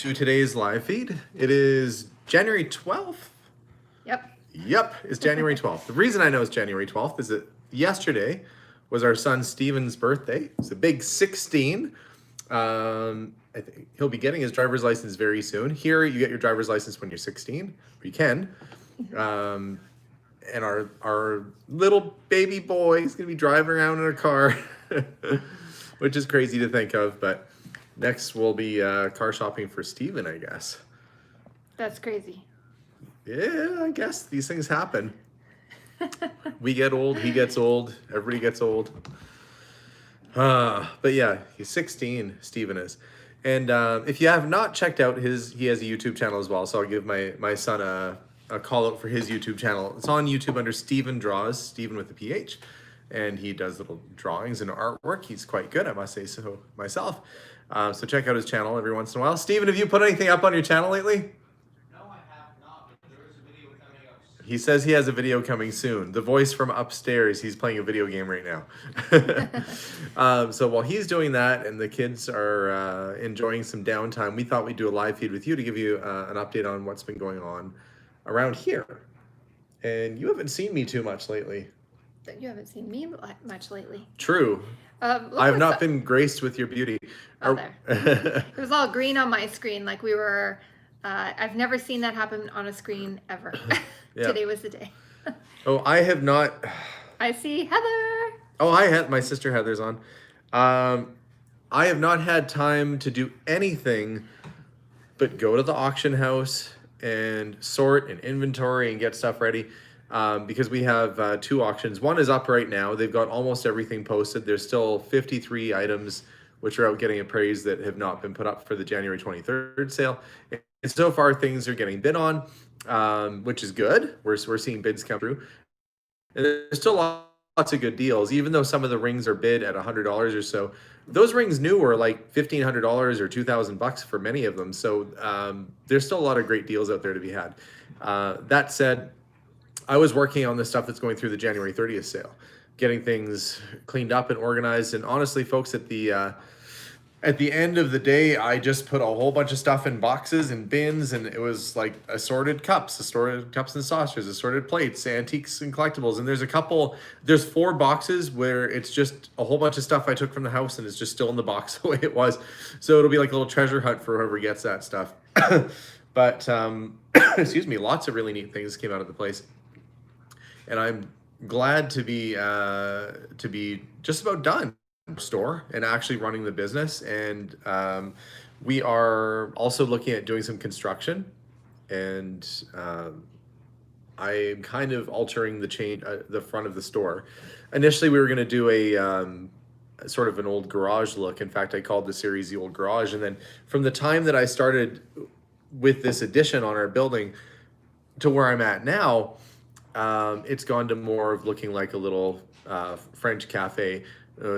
to today's live feed. It is January 12th. Yep, it's January 12th. The reason I know it's January 12th is that yesterday was our son Steven's birthday. It's a big 16. I think he'll be getting his driver's license very soon. Here, you get your driver's license when you're 16, or you can. And our little baby boy is going to be driving around in a car, which is crazy to think of. But next we'll be car shopping for Steven, I guess. That's crazy. Yeah, I guess these things happen. We get old, he gets old, everybody gets old. But yeah, he's 16, Steven is. And if you have not checked out he has a YouTube channel as well, so I'll give my son a call out for his YouTube channel. It's on YouTube under Steven Draws, Steven with a PH. And he does little drawings and artwork. He's quite good, I must say so myself. So check out his channel every once in a while. Steven, have you put anything up on your channel lately? He says he has a video coming soon. The voice from upstairs, he's playing a video game right now. So while he's doing that and the kids are enjoying some downtime, we thought we'd do a live feed with you to give you an update on what's been going on around here. And you haven't seen me too much lately. You haven't seen me much lately. True. I've not been graced with your beauty. Oh, there. It was all green on my screen. Like we were, I've never seen that happen on a screen ever. Yeah. Today was the day. Oh, I have not. I see Heather. Oh, hi, my sister Heather's on. I have not had time to do anything but go to the auction house and sort and inventory and get stuff ready. Because we have two auctions. One is up right now. They've got almost everything posted. There's still 53 items which are out getting appraised that have not been put up for the January 23rd sale. And so far things are getting bid on, which is good. We're seeing bids come through. And there's still lots of good deals, even though some of the rings are bid at $100 or so. Those rings new were like $1,500 or $2,000 for many of them. So there's still a lot of great deals out there to be had. That said, I was working on the stuff that's going through the January 30th sale, getting things cleaned up and organized. And honestly, folks, at the end of the day, I just put a whole bunch of stuff in boxes and bins, and it was like assorted cups and saucers, assorted plates, antiques and collectibles. And there's 4 boxes where it's just a whole bunch of stuff I took from the house and it's just still in the box the way it was. So it'll be like a little treasure hunt for whoever gets that stuff. But, excuse me, lots of really neat things came out of the place. And I'm glad to be just about done store and actually running the business. And we are also looking at doing some construction. And I'm kind of altering the front of the store. Initially, we were going to do a sort of an old garage look. In fact, I called the series the Old Garage. And then from the time that I started with this addition on our building to where I'm at now, it's gone to more of looking like a little French cafe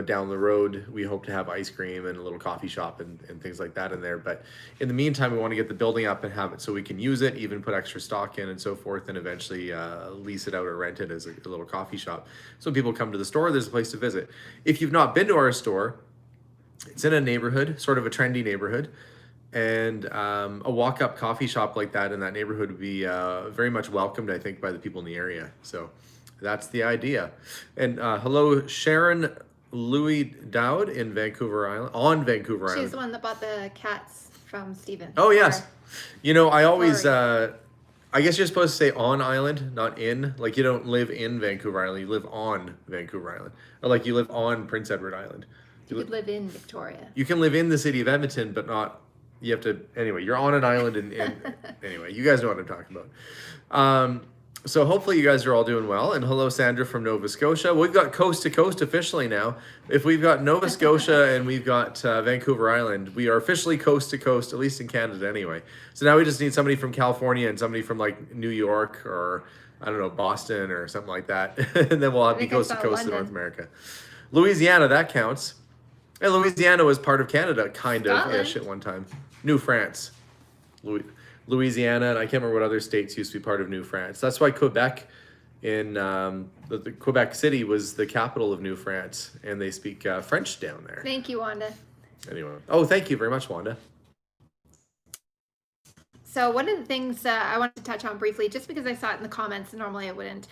down the road. We hope to have ice cream and a little coffee shop and things like that in there. But in the meantime, we want to get the building up and have it so we can use it, even put extra stock in and so forth, and eventually lease it out or rent it as a little coffee shop. So when people come to the store, there's a place to visit. If you've not been to our store, it's in a neighborhood, sort of a trendy neighborhood. And a walk-up coffee shop like that in that neighborhood would be very much welcomed, I think, by the people in the area. So that's the idea. And hello, Sharon Louis Dowd in Vancouver Island, on Vancouver Island. She's the one that bought the cats from Steven. Oh, yes. You know, I always, I guess you're supposed to say on island, not in. Like you don't live in Vancouver Island, you live on Vancouver Island. Or like you live on Prince Edward Island. You could live in Victoria. You can live in the city of Edmonton, but not... You have to, anyway, you're on an island and anyway, you guys know what I'm talking about. So hopefully you guys are all doing well. And hello, Sandra from Nova Scotia. We've got coast to coast officially now. If we've got Nova Scotia and we've got Vancouver Island, we are officially coast to coast, at least in Canada anyway. So now we just need somebody from California and somebody from like New York or, I don't know, Boston or something like that. And then we'll be coast to coast in North America. Louisiana, that counts. And Louisiana was part of Canada, kind of-ish at one time. New France, Louisiana, and I can't remember what other states used to be part of New France. That's why Quebec the Quebec City was the capital of New France, and they speak French down there. Thank you, Wanda. Anyway, oh, thank you very much, Wanda. So one of the things I wanted to touch on briefly, just because I saw it in the comments, and normally I wouldn't.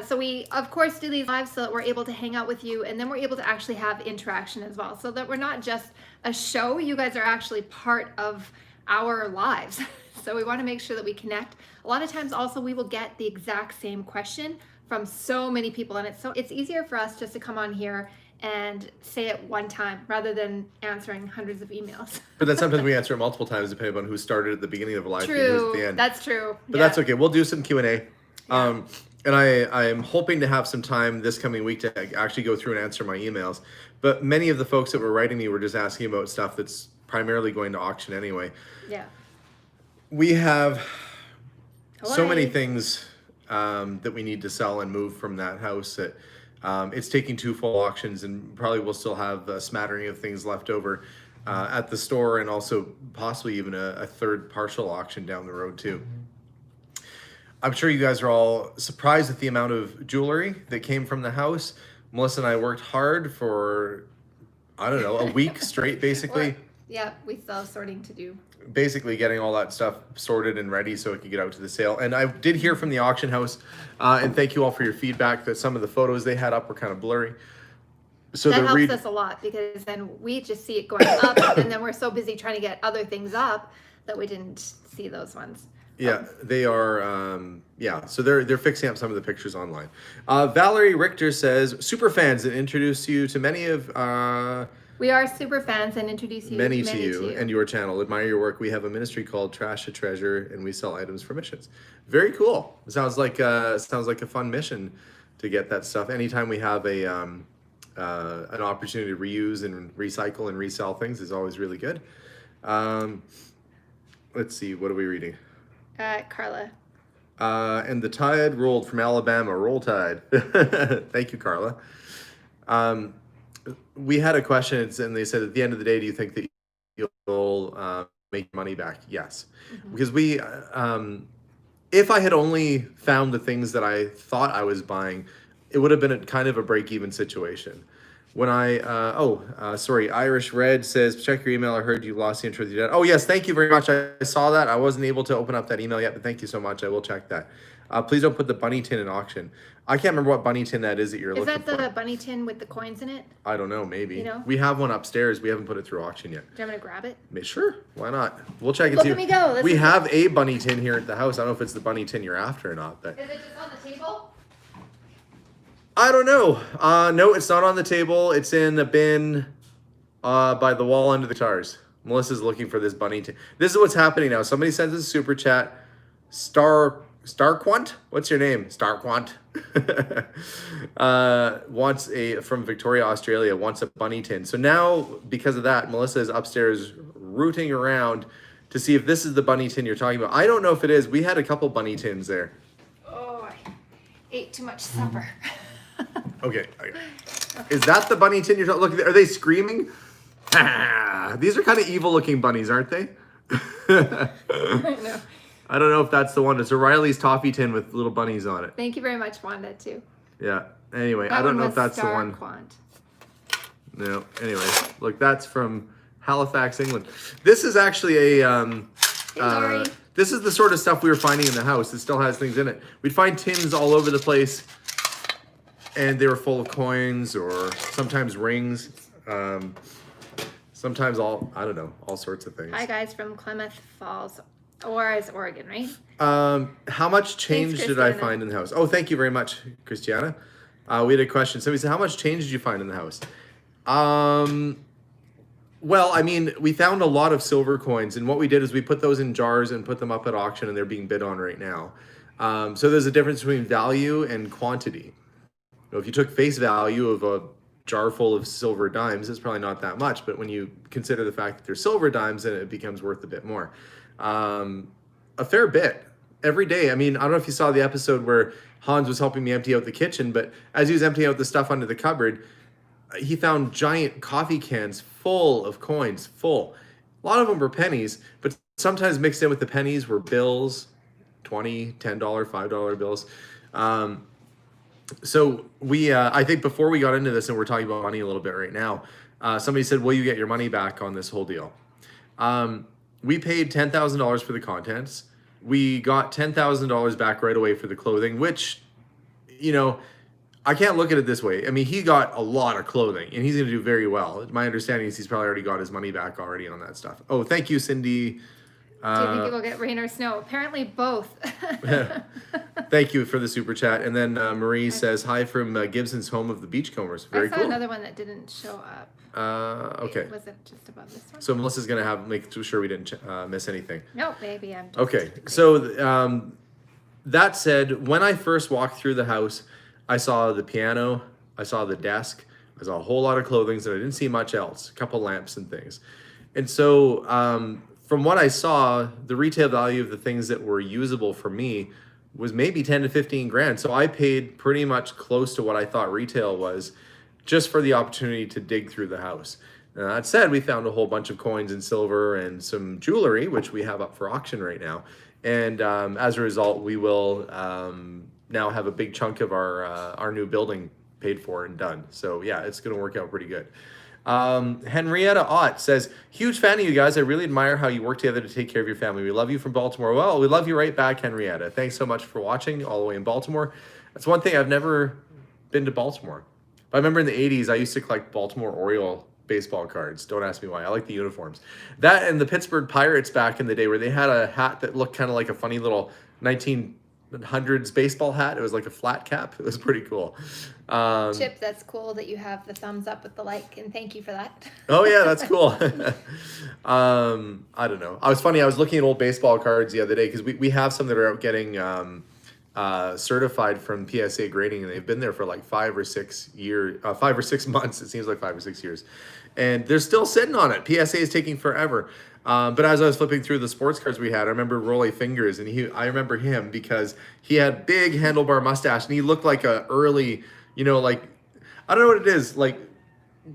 So we, of course, do these lives so that we're able to hang out with you, and then we're able to actually have interaction as well, so that we're not just a show. You guys are actually part of our lives. So we want to make sure that we connect. A lot of times also we will get the exact same question from so many people, and it's easier for us just to come on here and say it one time rather than answering hundreds of emails. But then sometimes we answer it multiple times depending on who started at the beginning of the live and who's at the end. That's true. But that's okay. We'll do some Q&A. And I'm hoping to have some time this coming week to actually go through and answer my emails. But many of the folks that were writing me were just asking about stuff that's primarily going to auction anyway. Yeah. We have so many things that we need to sell and move from that house that it's taking 2 full auctions, and probably we'll still have a smattering of things left over at the store, and also possibly even a third partial auction down the road too. I'm sure you guys are all surprised at the amount of jewelry that came from the house. Melissa and I worked hard for, I don't know, a week straight, basically. Yeah, we still have sorting to do. Basically getting all that stuff sorted and ready so it could get out to the sale. And I did hear from the auction house, and thank you all for your feedback, that some of the photos they had up were kind of blurry. So that helps us a lot, because then we just see it going up, and then we're so busy trying to get other things up that we didn't see those ones. Yeah, they are. So they're fixing up some of the pictures online. Valerie Richter says, super fans that introduce you to many of. We are super fans and introduce you many to you and your channel. Admire your work. We have a ministry called Trash to Treasure, and we sell items for missions. Very cool. It sounds like a fun mission to get that stuff. Anytime we have an opportunity to reuse and recycle and resell things is always really good. Let's see. What are we reading? Carla. And the tide rolled from Alabama. Roll Tide. Thank you, Carla. We had a question, and they said, at the end of the day, do you think that you'll make money back? Yes. Mm-hmm. Because we, if I had only found the things that I thought I was buying, it would have been kind of a break-even situation. When sorry, Irish Red says, check your email. I heard you lost the intro with your dad. Oh, yes, thank you very much. I saw that. I wasn't able to open up that email yet, but thank you so much. I will check that. Please don't put the bunny tin in auction. I can't remember what bunny tin that is that you're looking for. Is that the bunny tin with the coins in it? I don't know, maybe. You know? We have one upstairs. We haven't put it through auction yet. Do you want me to grab it? Sure, why not? We'll check and see. Look at me go. We have a bunny tin here at the house. I don't know if it's the bunny tin you're after or not. But is it just on the table? I don't know. No, it's not on the table. It's in a bin by the wall under the guitars. Melissa's looking for this bunny tin. This is what's happening now. Somebody sends a super chat. Starquant? What's your name? Starquant. Wants from Victoria, Australia, wants a bunny tin. So now, because of that, Melissa is upstairs rooting around to see if this is the bunny tin you're talking about. I don't know if it is. We had a couple bunny tins there. Oh, I ate too much supper. Okay. Is that the bunny tin you're talking? Look, are they screaming? These are kind of evil-looking bunnies, aren't they? I know. I don't know if that's the one. It's O'Reilly's toffee tin with little bunnies on it. Thank you very much, Wanda, too. Yeah. Anyway, I don't know if that's the one. No. Anyway, look, that's from Halifax, England. This is actually a. This is the sort of stuff we were finding in the house. It still has things in it. We'd find tins all over the place, and they were full of coins or sometimes rings. Sometimes all sorts of things. Hi guys from Klamath Falls. Or is Oregon, right? How much change did I find in the house? Oh, thank you very much, Christiana. We had a question. Somebody said, how much change did you find in the house? Well, I mean, we found a lot of silver coins, and what we did is we put those in jars and put them up at auction, and they're being bid on right now. So there's a difference between value and quantity. If you took face value of a jar full of silver dimes, it's probably not that much, but when you consider the fact that they're silver dimes, then it becomes worth a bit more. A fair bit every day. I mean, I don't know if you saw the episode where Hans was helping me empty out the kitchen, but as he was emptying out the stuff under the cupboard, he found giant coffee cans full of coins, full. A lot of them were pennies, but sometimes mixed in with the pennies were bills, $20, $10, $5 bills. So we, I think before we got into this, and we're talking about money a little bit right now, somebody said, will you get your money back on this whole deal? we paid $10,000 for the contents. We got $10,000 back right away for the clothing, which, you know, I can't look at it this way. I mean, he got a lot of clothing, and he's going to do very well. My understanding is he's probably already got his money back already on that stuff. Oh, thank you, Cindy. Do you think it will get rain or snow? Apparently both. Thank you for the super chat. And then Marie says, hi from Gibson's home of the Beachcombers. Very I saw cool. another one that didn't show up. Okay. Was it just above this one? So Melissa's going to make sure we didn't miss anything. No, maybe I'm just Okay. So that said, when I first walked through the house, I saw the piano, I saw the desk, I saw a whole lot of clothing, and I didn't see much else, a couple lamps and things. And so from what I saw, the retail value of the things that were usable for me was maybe 10 to 15 grand. So I paid pretty much close to what I thought retail was just for the opportunity to dig through the house. Now, that said, we found a whole bunch of coins and silver and some jewelry, which we have up for auction right now. And as a result, we will now have a big chunk of our new building paid for and done. So yeah, it's going to work out pretty good. Henrietta Ott says, huge fan of you guys. I really admire how you work together to take care of your family. We love you from Baltimore. Well, we love you right back, Henrietta. Thanks so much for watching all the way in Baltimore. That's one thing, I've never been to Baltimore. But I remember in the 80s, I used to collect Baltimore Oriole baseball cards. Don't ask me why. I like the uniforms. That and the Pittsburgh Pirates back in the day where they had a hat that looked kind of like a funny little 1900s baseball hat. It was like a flat cap. It was pretty cool. Chip, that's cool that you have the thumbs up with the like, and thank you for that. Oh yeah, that's cool. I don't know. I was looking at old baseball cards the other day because we have some that are out getting certified from PSA grading, and they've been there for like 5 or 6 months. It seems like 5 or 6 years, and they're still sitting on it. PSA is taking forever. But as I was flipping through the sports cards we had, I remember Rolly Fingers, and I remember him because he had big handlebar mustache, and he looked like a early, like, I don't know what it is, like,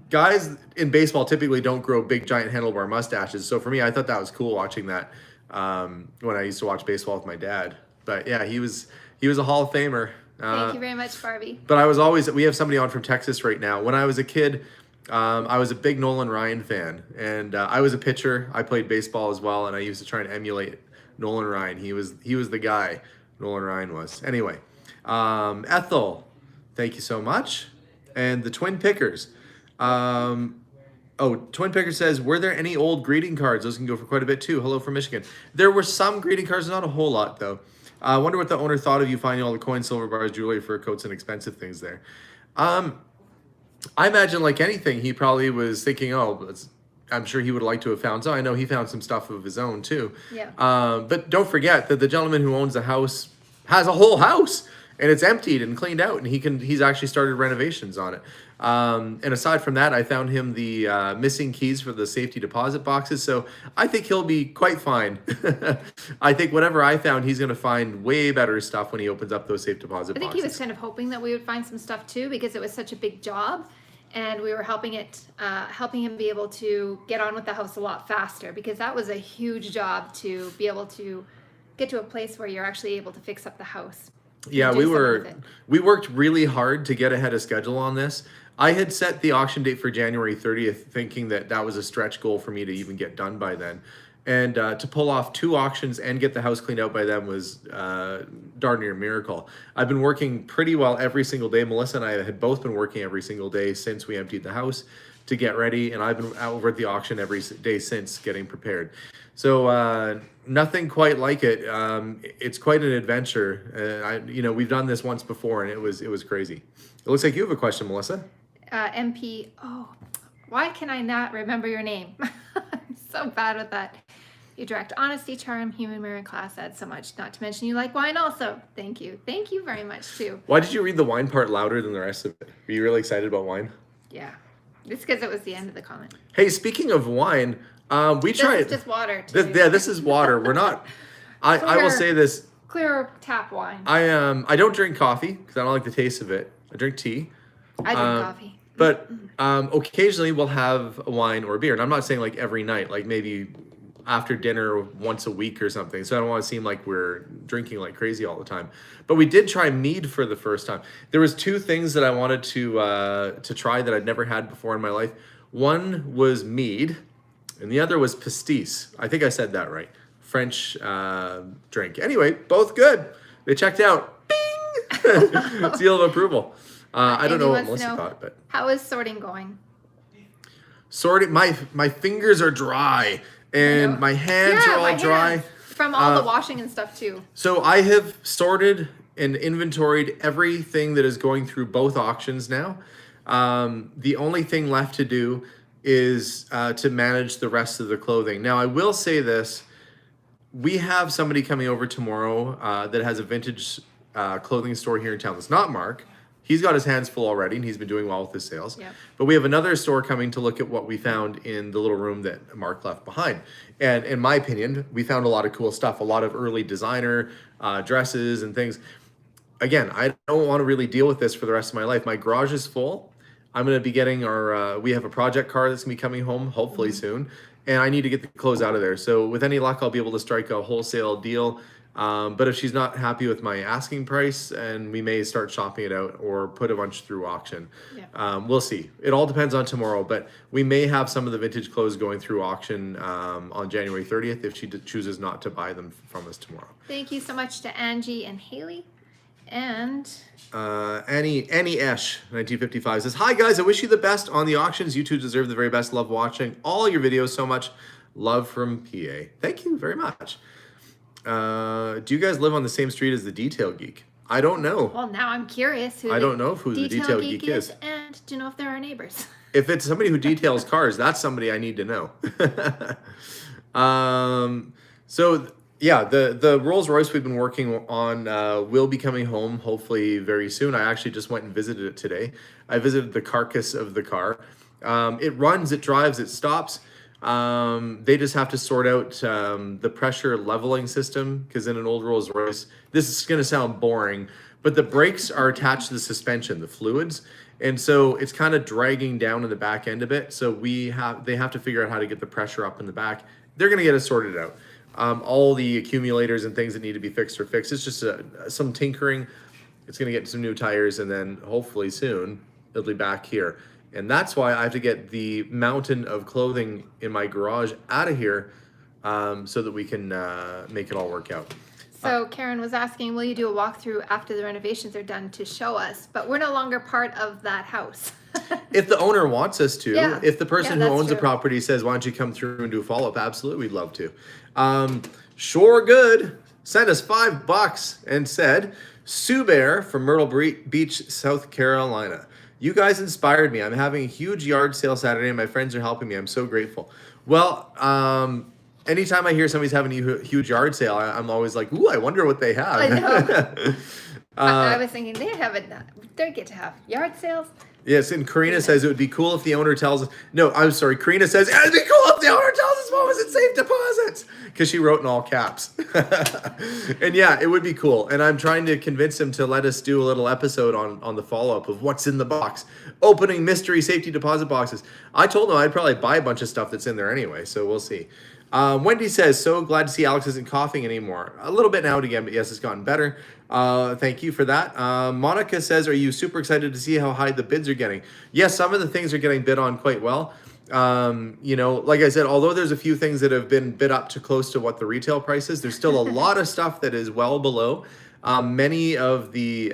guys in baseball typically don't grow big giant handlebar mustaches. So for me, I thought that was cool watching that when I used to watch baseball with my dad. But yeah, he was a Hall of Famer. Thank you very much, Barbie. But we have somebody on from Texas right now. When I was a kid, I was a big Nolan Ryan fan, and I was a pitcher. I played baseball as well, and I used to try and emulate Nolan Ryan. He was the guy. Nolan Ryan was. Anyway, Ethel, thank you so much. And the Twin Pickers. Twin Picker says, were there any old greeting cards? Those can go for quite a bit too. Hello from Michigan. There were some greeting cards, not a whole lot though. I wonder what the owner thought of you finding all the coins, silver bars, jewelry, fur coats, and expensive things there. I imagine, like anything, he probably was thinking, I'm sure he would like to have found. So I know he found some stuff of his own too. Yeah. But don't forget that the gentleman who owns the house has a whole house, and it's emptied and cleaned out, and he's actually started renovations on it. And aside from that, I found him the missing keys for the safety deposit boxes. So I think he'll be quite fine. I think whatever I found, he's going to find way better stuff when he opens up those safe deposit boxes. I think he was kind of hoping that we would find some stuff too, because it was such a big job, and we were helping him be able to get on with the house a lot faster, because that was a huge job to be able to get to a place where you're actually able to fix up the house. Yeah, we worked really hard to get ahead of schedule on this. I had set the auction date for January 30th, thinking that was a stretch goal for me to even get done by then. And to pull off 2 auctions and get the house cleaned out by then was darn near a miracle. I've been working pretty well every single day. Melissa and I had both been working every single day since we emptied the house to get ready, and I've been out over at the auction every day since, getting prepared. So nothing quite like it. It's quite an adventure. We've done this once before, and it was crazy. It looks like you have a question, Melissa. MP. Oh, why can I not remember your name? I'm so bad with that. You direct honesty, charm, human mirror, class adds so much. Not to mention you like wine also. Thank you. Thank you very much too. Why did you read the wine part louder than the rest of it? Were you really excited about wine? Yeah. It's because it was the end of the comment. Hey, speaking of wine, we tried. This is just water. This is water. We're not. I will say this. Clear tap wine. I don't drink coffee because I don't like the taste of it. I drink tea. I drink coffee. But occasionally we'll have a wine or a beer. And I'm not saying like every night, like maybe after dinner once a week or something. So I don't want to seem like we're drinking like crazy all the time. But we did try mead for the first time. There was 2 things that I wanted to try that I'd never had before in my life. One was mead, and the other was pastis. I think I said that right. French drink. Anyway, both good. They checked out. Bing! Seal of approval. I don't know what Melissa thought, but how is sorting going? Sorting. My fingers are dry, and my hands are all dry from all the washing and stuff too. So I have sorted and inventoried everything that is going through both auctions now. The only thing left to do is to manage the rest of the clothing. Now, I will say this. We have somebody coming over tomorrow that has a vintage clothing store here in town. It's not Mark. He's got his hands full already, and he's been doing well with his sales. Yep. But we have another store coming to look at what we found in the little room that Mark left behind. And in my opinion, we found a lot of cool stuff, a lot of early designer dresses and things. Again, I don't want to really deal with this for the rest of my life. My garage is full. I'm going to be getting we have a project car that's going to be coming home, hopefully soon. And I need to get the clothes out of there. So with any luck, I'll be able to strike a wholesale deal. But if she's not happy with my asking price, and we may start shopping it out or put a bunch through auction. Yeah. We'll see. It all depends on tomorrow, but we may have some of the vintage clothes going through auction on January 30th if she chooses not to buy them from us tomorrow. Thank you so much to Angie and Haley. And Annie Esh 1955 says, "Hi guys, I wish you the best on the auctions. You two deserve the very best. Love watching all your videos so much. Love from PA." Thank you very much. Do you guys live on the same street as the Detail Geek? I don't know. Well, now I'm curious who I don't know who the Detail Geek is. And do you know if they're our neighbors? If it's somebody who details cars, that's somebody I need to know. So yeah, the Rolls-Royce we've been working on will be coming home hopefully very soon. I actually just went and visited it today. I visited the carcass of the car. It runs, it drives, it stops. They just have to sort out the pressure leveling system, because in an old Rolls-Royce, this is going to sound boring, but the brakes are attached to the suspension, the fluids, and so it's kind of dragging down in the back end a bit. So they have to figure out how to get the pressure up in the back. They're going to get it sorted out. All the accumulators and things that need to be fixed are fixed. It's just some tinkering. It's going to get some new tires, and then hopefully soon it'll be back here. And that's why I have to get the mountain of clothing in my garage out of here so that we can make it all work out. So Karen was asking, will you do a walkthrough after the renovations are done to show us? But we're no longer part of that house. If the owner wants us to, Yeah. if the person who owns the true. property says, why don't you come through and do a follow-up? Absolutely, we'd love to. Sure Good sent us $5 and said, Sue Bear from Myrtle Beach, South Carolina. You guys inspired me. I'm having a huge yard sale Saturday and my friends are helping me. I'm so grateful. Well, anytime I hear somebody's having a huge yard sale, I'm always like, ooh, I wonder what they have. I know. I was thinking they get to have yard sales. Yes, and Karina says it would be cool if the owner tells us. No, I'm sorry. Karina says it would be cool if the owner tells us what was in safe deposits, because she wrote in all caps. And yeah, it would be cool. And I'm trying to convince him to let us do a little episode on the follow-up of what's in the box, opening mystery safety deposit boxes. I told him I'd probably buy a bunch of stuff that's in there anyway, so we'll see. Wendy says, so glad to see Alex isn't coughing anymore. A little bit now and again, but yes, it's gotten better. Thank you for that. Monica says, are you super excited to see how high the bids are getting? Yes, some of the things are getting bid on quite well. Like I said, although there's a few things that have been bid up to close to what the retail price is, there's still a lot of stuff that is well below. Many of the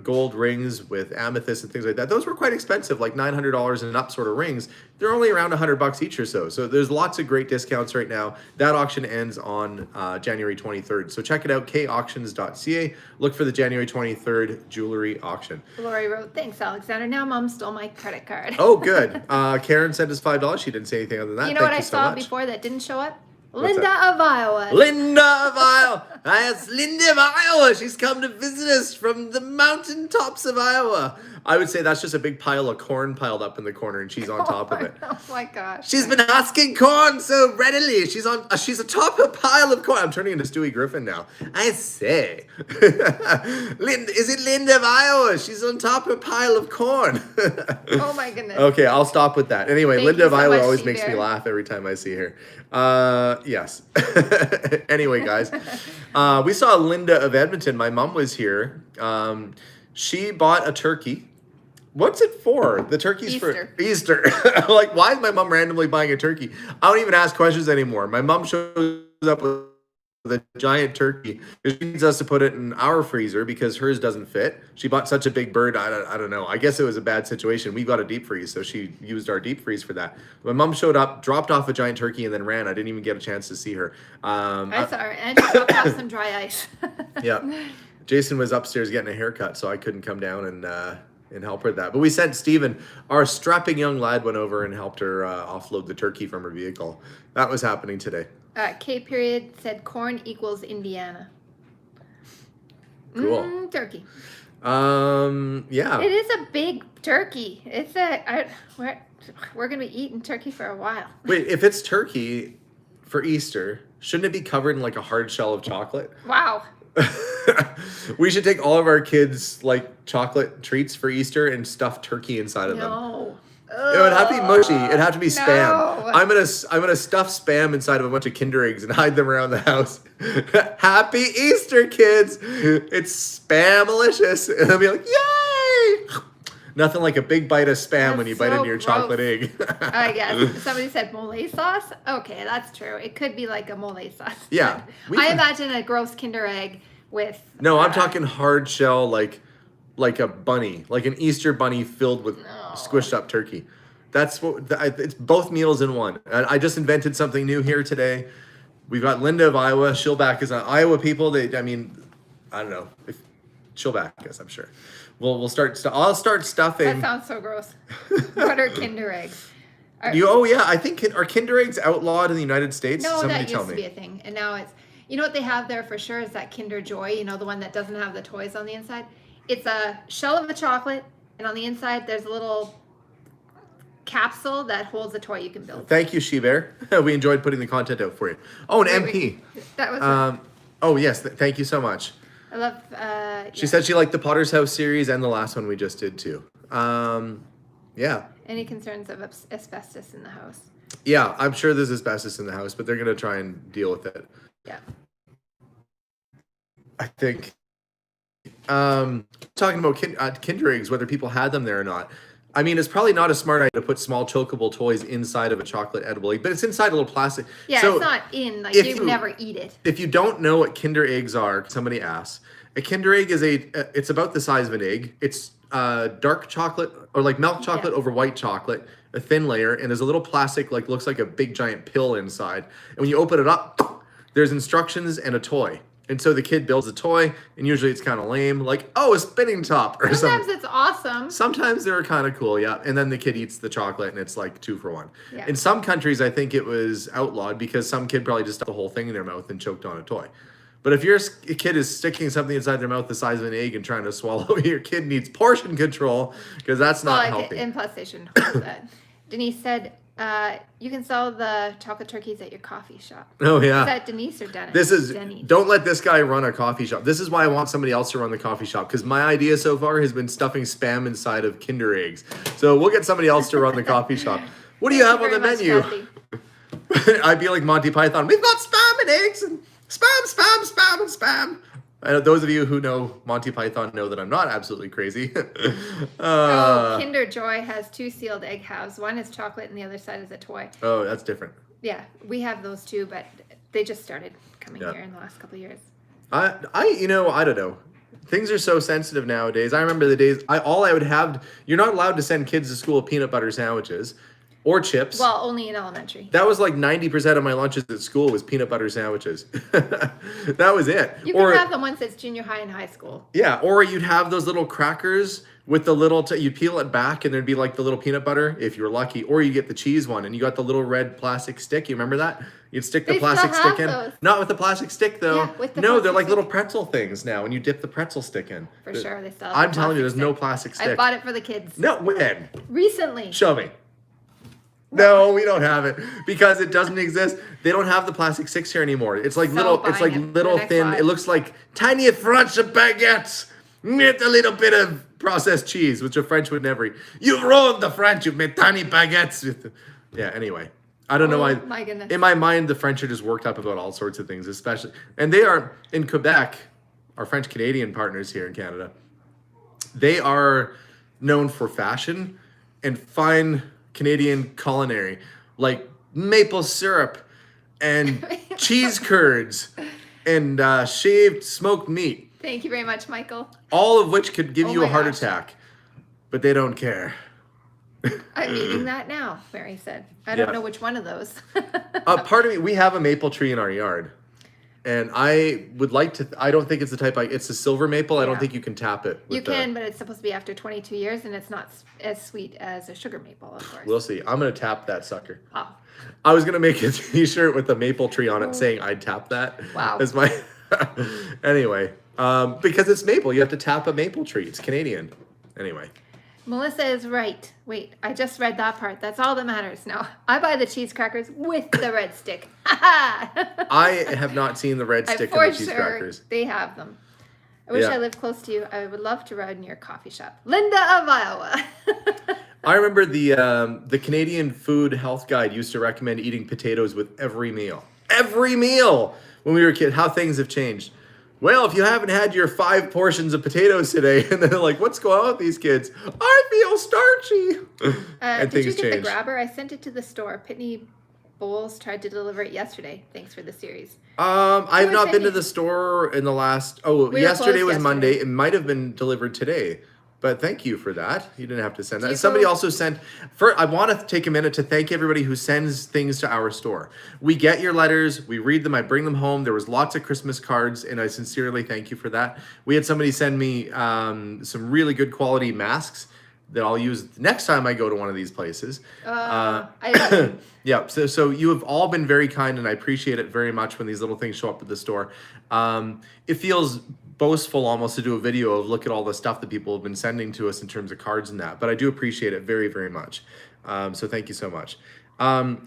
gold rings with amethyst and things like that, those were quite expensive, like $900 and up sort of rings. They're only around $100 each or so. So there's lots of great discounts right now. That auction ends on January 23rd. So check it out, kauctions.ca. Look for the January 23rd jewelry auction. Lori wrote, thanks, Alexander. Now Mom stole my credit card. Oh, good. Karen sent us $5. She didn't say anything other than that. You know Thank what I so saw much. before that didn't show up? What's Linda that? of Iowa. Linda of Iowa. That's Linda of Iowa. She's come to visit us from the mountaintops of Iowa. I would say that's just a big pile of corn piled up in the corner, and she's on top of it. Oh my gosh. She's been husking corn so readily. She's atop a pile of corn. I'm turning into Stewie Griffin now. I say. Linda, is it Linda of Iowa? She's on top of a pile of corn. Oh my goodness. Okay, I'll stop with that. Anyway, Thank Linda you of so Iowa much, always Steve makes me Bear. laugh every time I see her. Yes. Anyway, guys, we saw Linda of Edmonton. My mom was here. She bought a turkey What's it for? The turkey's Easter. for Easter. Like, why is my mom randomly buying a turkey? I don't even ask questions anymore. My mom shows up with a giant turkey. She needs us to put it in our freezer because hers doesn't fit. She bought such a big bird. I don't know. I guess it was a bad situation. We got a deep freeze, so she used our deep freeze for that. My mom showed up, dropped off a giant turkey, and then ran. I didn't even get a chance to see her. I saw her, and she dropped off some dry ice. Yeah. Jason was upstairs getting a haircut, so I couldn't come down and help her with that. But we sent Steven, our strapping young lad, went over and helped her offload the turkey from her vehicle. That was happening today. K period said corn equals Indiana. Cool. Turkey. Yeah. It is a big turkey. We're gonna be eating turkey for a while. Wait, if it's turkey for Easter, shouldn't it be covered in like a hard shell of chocolate? Wow. We should take all of our kids like chocolate treats for Easter and stuff turkey inside of them. No. It would have to be mushy. It'd have to be spam. No. I'm gonna stuff spam inside of a bunch of Kinder eggs and hide them around the house. Happy Easter, kids! It's spam-alicious, and they'll be like, "Yay!" Nothing like a big bite of spam when you bite into your chocolate egg. I guess somebody said mole sauce. Okay, that's true. It could be like a mole sauce. Yeah, I imagine a gross Kinder egg with. No, I'm talking hard shell, like a bunny, like an Easter bunny filled with squished up turkey. That's what it's both meals in one. I just invented something new here today. We've got Linda of Iowa. She'll back us on Iowa people. I don't know if she'll back us. I'm sure. We'll start. I'll start stuffing. That sounds so gross. What are Kinder eggs? Oh yeah, I think are Kinder eggs outlawed in the United States? No, Somebody that used to be a thing, and now it's. You know what they have there for sure is that Kinder Joy. You know, the one that doesn't have the toys on the inside. It's a shell of a chocolate, and on the inside there's a little capsule that holds a toy you can build. Thank you, She-Bear. We enjoyed putting the content out for you. Oh, an MP. That was. Oh yes, thank you so much. I love. She said she liked the Potter's House series and the last one we just did too. Yeah. Any concerns of asbestos in the house? Yeah, I'm sure there's asbestos in the house, but they're gonna try and deal with it. Yeah. I think. Talking about Kinder eggs, whether people had them there or not. I mean, it's probably not a smart idea to put small chokeable toys inside of a chocolate edible egg, but it's inside a little plastic. Yeah, so it's not in. Like you never eat it. If you don't know what Kinder eggs are, somebody asks. A Kinder egg is it's about the size of an egg. It's dark chocolate or like milk chocolate over white chocolate, a thin layer, and there's a little plastic looks like a big giant pill inside. And when you open it up, there's instructions and a toy. And so the kid builds a toy, and usually it's kind of lame, like, oh, a spinning top or something. Sometimes it's awesome. Sometimes they're kind of cool, yeah. And then the kid eats the chocolate, and it's like 2 for 1. Yeah. In some countries, I think it was outlawed because some kid probably just stuffed the whole thing in their mouth and choked on a toy. But if your kid is sticking something inside their mouth the size of an egg and trying to swallow, your kid needs portion control because that's not healthy. And plus they shouldn't hold that. Denise said, you can sell the chocolate turkeys at your coffee shop. Oh, yeah. Is that Denise or Dennis? Denise. Don't let this guy run a coffee shop. This is why I want somebody else to run the coffee shop because my idea so far has been stuffing spam inside of Kinder eggs. So we'll get somebody else to run the coffee shop. What do you have on the menu? I'd be like Monty Python. We've got spam and eggs and spam and spam. I know those of you who know Monty Python know that I'm not absolutely crazy. Kinder Joy has 2 sealed egg halves. One is chocolate and the other side is a toy. Oh, that's different. Yeah, we have those too, but they just started coming here in the last couple of years. I don't know. Things are so sensitive nowadays. I remember the days all I would have. You're not allowed to send kids to school with peanut butter sandwiches. Or chips. Well, only in elementary. That was like 90% of my lunches at school was peanut butter sandwiches. That was it. You can have them once it's junior high and high school. Yeah, or you'd have those little crackers with the little, you'd peel it back and there'd be like the little peanut butter if you're lucky. Or you get the cheese one and you got the little red plastic stick. You remember that? You'd stick the plastic stick in. Those. Not with the plastic stick though. Yeah, with the no, they're like stick. little pretzel things now and you dip the pretzel stick in. For sure, they still have I'm telling you, there's no plastic stick. I bought it for the kids. No, when? Recently. Show me. No, we don't have it because it doesn't exist. They don't have the plastic sticks here anymore. It's like little thin. It looks like tiny French baguettes with a little bit of processed cheese, which a French would never eat. You've ruined the French. You've made tiny baguettes. Yeah. Anyway, I don't know why. My goodness. In my mind, the French are just worked up about all sorts of things, especially, and they are in Quebec. Our French Canadian partners here in Canada. They are known for fashion and fine Canadian culinary, like maple syrup and cheese curds and shaved smoked meat. Thank you very much, Michael. All of which could give you my a heart gosh. attack, but they don't care. I'm eating that now, Mary said. I don't Yeah. know which one of those. Part of me, we have a maple tree in our yard. And I would like to, I don't think it's the type, it's a silver maple. I don't Yeah. think you can tap it. You can, but it's supposed to be after 22 years, and it's not as sweet as a sugar maple, of course. We'll see. I'm going to tap that sucker. Oh, I was going to make a t-shirt with a maple tree on it saying I'd tap that. Wow. As my, anyway, because it's maple. You have to tap a maple tree. It's Canadian. Anyway. Melissa is right. Wait, I just read that part. That's all that matters. No, I buy the cheese crackers with the red stick. I have not seen the red stick in the cheese crackers. They have them. I wish Yeah. I lived close to you. I would love to ride in your coffee shop. Linda of Iowa. I remember the Canadian Food Health Guide used to recommend eating potatoes with every meal. Every meal! When we were a kid, how things have changed. Well, if you haven't had your 5 portions of potatoes today, and they're like, what's going on with these kids? I feel starchy. And Did you things get the change. grabber? I sent it to the store. Pitney Bowles tried to deliver it yesterday. Thanks for the series. I've was not been to thinking- the store in the last, We were yesterday closed was Monday. yesterday. It might have been delivered today. But thank you for that. You didn't have to send Do that. you Somebody go- also sent, I want to take a minute to thank everybody who sends things to our store. We get your letters, we read them, I bring them home. There was lots of Christmas cards, and I sincerely thank you for that. We had somebody send me some really good quality masks that I'll use next time I go to one of these places. I Yeah, so you have all been very kind, and I appreciate it very much when these little things show up at the store. It feels boastful almost to do a video of look at all the stuff that people have been sending to us in terms of cards and that, but I do appreciate it very, very much. So thank you so much.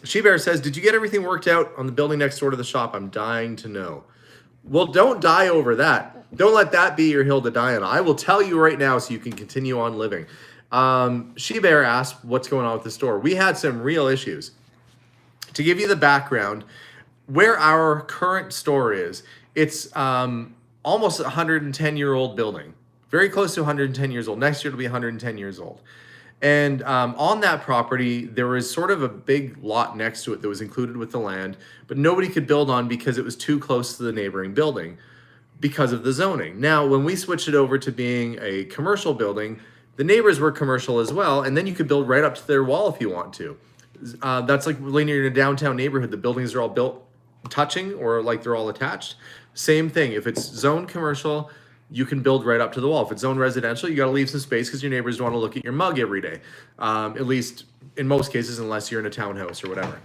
She-Bear says, did you get everything worked out on the building next door to the shop? I'm dying to know. Well, don't die over that. Don't let that be your hill to die on. I will tell you right now so you can continue on living. She-Bear asked what's going on with the store. We had some real issues. To give you the background, where our current store is, it's almost a 110-year-old building. Very close to 110 years old. Next year it'll be 110 years old. And on that property, there was sort of a big lot next to it that was included with the land, but nobody could build on because it was too close to the neighboring building because of the zoning. Now, when we switched it over to being a commercial building, the neighbors were commercial as well, and then you could build right up to their wall if you want to. That's like when you're in a downtown neighborhood, the buildings are all built touching or like they're all attached. Same thing. If it's zoned commercial, you can build right up to the wall. If it's zoned residential, you got to leave some space because your neighbors don't want to look at your mug every day. At least in most cases, unless you're in a townhouse or whatever.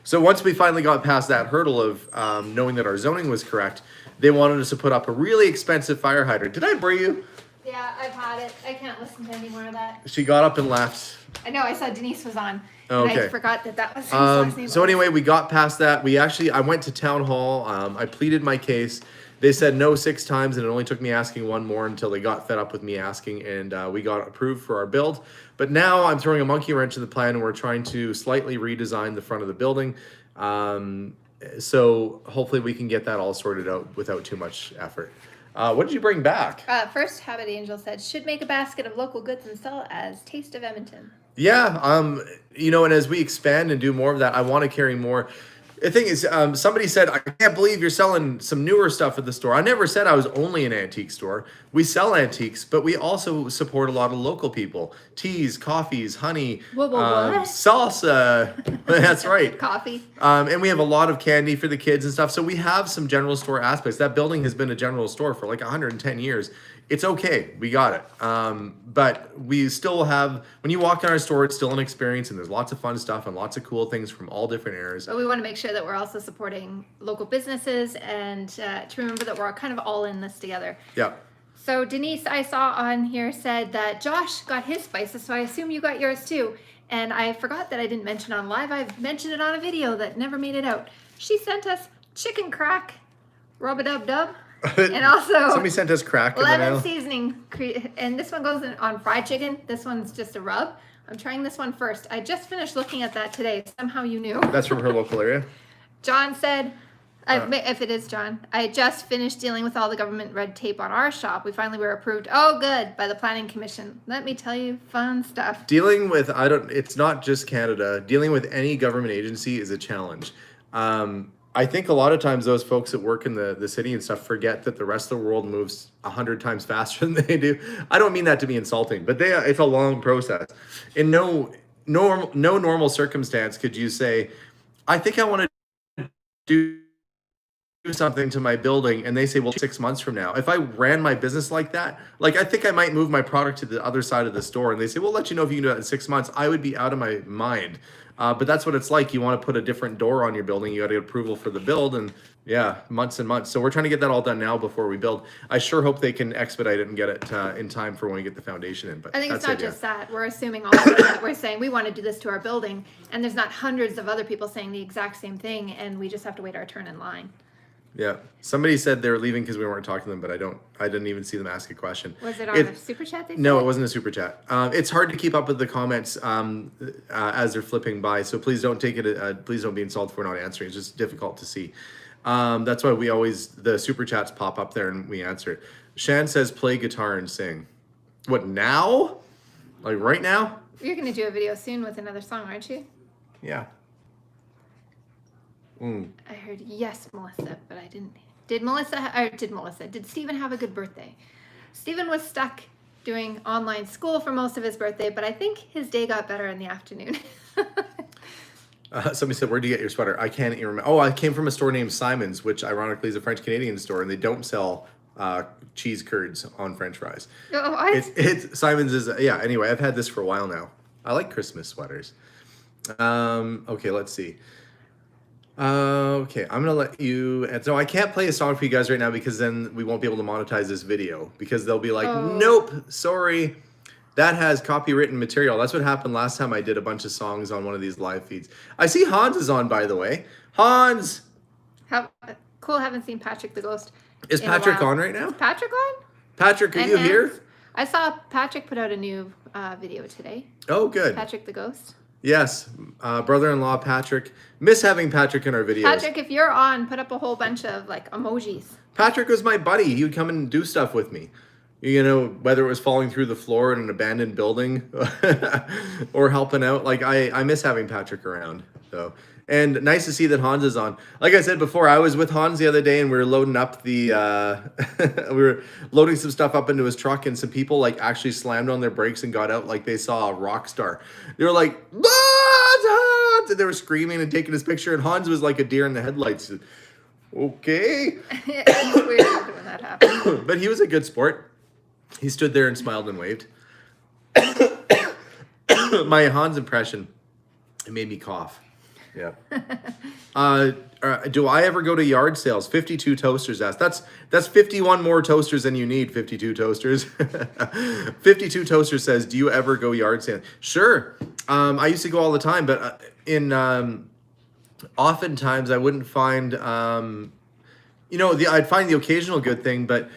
So once we finally got past that hurdle of knowing that our zoning was correct, they wanted us to put up a really expensive fire hydrant. Did I bore you? Yeah, I've had it. I can't listen to any more of that. She got up and left. I know, I saw Denise was on. Oh, And I okay. forgot that was his last name. So anyway, we got past that. I went to town hall. I pleaded my case. They said no 6 times, and it only took me asking one more until they got fed up with me asking, and we got approved for our build. But now I'm throwing a monkey wrench in the plan, and we're trying to slightly redesign the front of the building. So hopefully we can get that all sorted out without too much effort. What did you bring back? First, Habit Angel said, should make a basket of local goods and sell as Taste of Edmonton. Yeah, and as we expand and do more of that, I want to carry more. The thing is, somebody said, I can't believe you're selling some newer stuff at the store. I never said I was only an antique store. We sell antiques, but we also support a lot of local people. Teas, coffees, honey, What? salsa. That's right. Coffee. And we have a lot of candy for the kids and stuff. So we have some general store aspects. That building has been a general store for like 110 years. It's okay. We got it. But we still have, when you walk in our store, it's still an experience, and there's lots of fun stuff and lots of cool things from all different eras. But we want to make sure that we're also supporting local businesses and to remember that we're kind of all in this together. Yeah. So Denise, I saw on here, said that Josh got his spices, so I assume you got yours too. And I forgot that I didn't mention on live. I've mentioned it on a video that never made it out. She sent us chicken crack, rub-a-dub-dub, and also Somebody sent us crack in the lemon mail. seasoning. And this one goes on fried chicken. This one's just a rub. I'm trying this one first. I just finished looking at that today. Somehow you knew. That's from her local area. John said, If it is, John, I just finished dealing with all the government red tape on our shop. We finally were approved. Oh, good, by the Planning Commission. Let me tell you, fun stuff. Dealing with it's not just Canada. Dealing with any government agency is a challenge. I think a lot of times those folks that work in the city and stuff forget that the rest of the world moves 100 times faster than they do. I don't mean that to be insulting, but it's a long process. In no normal circumstance could you say, I think I want to do something to my building, and they say, well, 6 months from now. If I ran my business like that, like I think I might move my product to the other side of the store, and they say, we'll let you know if you can do that in 6 months. I would be out of my mind. But that's what it's like. You want to put a different door on your building, you got to get approval for the build, and yeah, months and months. So we're trying to get that all done now before we build. I sure hope they can expedite it and get it in time for when we get the foundation in. But I think it's not just that. We're assuming also that we're saying we want to do this to our building, and there's not hundreds of other people saying the exact same thing, and we just have to wait our turn in line. Yeah, somebody said they were leaving because we weren't talking to them, but I didn't even see them ask a question. Was it on a super chat? No, it wasn't a super chat. It's hard to keep up with the comments as they're flipping by, so please don't take it. Please don't be insulted if we're not answering. It's just difficult to see. That's why the super chats pop up there and we answer it. Shan says, play guitar and sing. What, now? Like right now? You're going to do a video soon with another song, aren't you? Yeah. I heard yes, Melissa, but I didn't. Did Stephen have a good birthday? Stephen was stuck doing online school for most of his birthday, but I think his day got better in the afternoon. Somebody said, where'd you get your sweater? I can't even remember. Oh, I came from a store named Simon's, which ironically is a French-Canadian store, and they don't sell cheese curds on French fries. Oh, what? Simon's is, yeah, anyway, I've had this for a while now. I like Christmas sweaters. Okay, let's see. Okay, I'm gonna let you. And so I can't play a song for you guys right now because then we won't be able to monetize this video because they'll be like, nope, sorry, that has copywritten material. That's what happened last time I did a bunch of songs on one of these live feeds. I see Hans is on, by the way. Hans! Cool, haven't seen Patrick the Ghost. Is Patrick on right now? Is Patrick on? Patrick, are you here? I saw Patrick put out a new video today. Oh, good. Patrick the Ghost. Yes, brother-in-law Patrick. Miss having Patrick in our videos. Patrick, if you're on, put up a whole bunch of like emojis. Patrick was my buddy. He would come and do stuff with me. You know, whether it was falling through the floor in an abandoned building or helping out. Like I miss having Patrick around. So, and nice to see that Hans is on. Like I said before, I was with Hans the other day and we were loading up the we were loading some stuff up into his truck, and some people like actually slammed on their brakes and got out like they saw a rock star. They were like, ah! And they were screaming and taking his picture, and Hans was like a deer in the headlights. Okay. It's weird when that happens. But he was a good sport. He stood there and smiled and waved. My Hans impression, it made me cough. Yeah. Do I ever go to yard sales? 52 toasters asked. That's 51 more toasters than you need. 52 toasters. 52 toasters says, do you ever go yard sale? Sure. I used to go all the time, but oftentimes I wouldn't find, I'd find the occasional good thing, but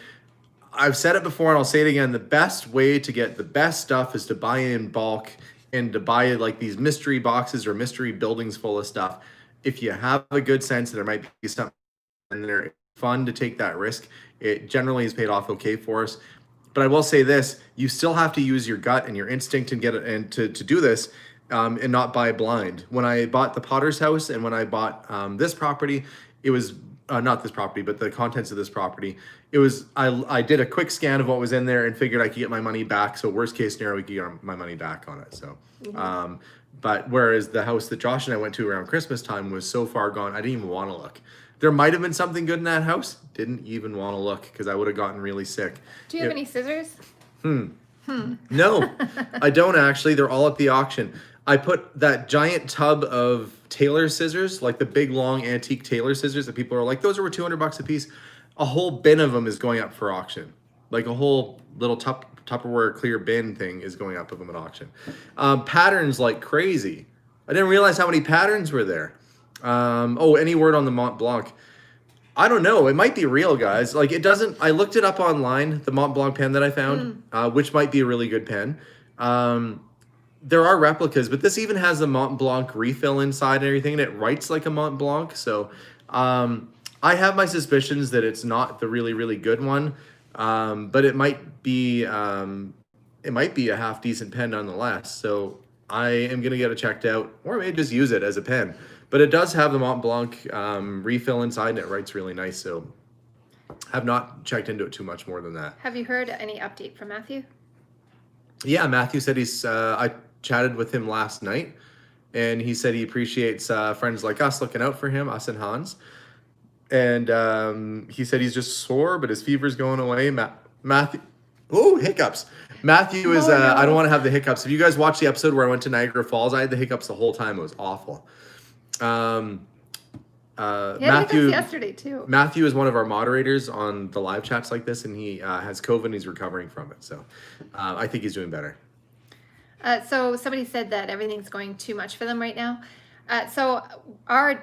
I've said it before and I'll say it again. The best way to get the best stuff is to buy in bulk and to buy like these mystery boxes or mystery buildings full of stuff. If you have a good sense that there might be something in there, fun to take that risk. It generally has paid off okay for us. But I will say this, you still have to use your gut and your instinct and get it and to do this and not buy blind. When I bought the Potter's house and when I bought this property, it was not this property, but the contents of this property. It was, I did a quick scan of what was in there and figured I could get my money back. So worst case scenario, we could get my money back on it. So, but whereas the house that Josh and I went to around Christmas time was so far gone, I didn't even want to look. There might have been something good in that house. Didn't even want to look because I would have gotten really sick. Do you have any scissors? No, I don't actually. They're all at the auction. I put that giant tub of tailor scissors, like the big long antique tailor scissors that people are like, those are worth $200 a piece. A whole bin of them is going up for auction. Like a whole little Tupperware clear bin thing is going up of them at auction. Patterns like crazy. I didn't realize how many patterns were there. Any word on the Mont Blanc? I don't know. It might be real, guys. Like it doesn't. I looked it up online, the Mont Blanc pen that I found, which might be a really good pen. There are replicas, but this even has the Mont Blanc refill inside and everything, and it writes like a Mont Blanc. So I have my suspicions that it's not the really, really good one, but it might be a half decent pen nonetheless. So I am gonna get it checked out, or maybe just use it as a pen. But it does have the Mont Blanc refill inside, and it writes really nice. So have not checked into it too much more than that. Have you heard any update from Matthew? Yeah, Matthew said he's. I chatted with him last night, and he said he appreciates friends like us looking out for him, us and Hans. And he said he's just sore, but his fever's going away. Matthew, oh, hiccups. Matthew is. Oh, no. I don't want to have the hiccups. If you guys watched the episode where I went to Niagara Falls, I had the hiccups the whole time. It was awful. Matthew yesterday too. Matthew is one of our moderators on the live chats like this, and he has COVID and he's recovering from it. So I think he's doing better. So somebody said that everything's going too much for them right now. So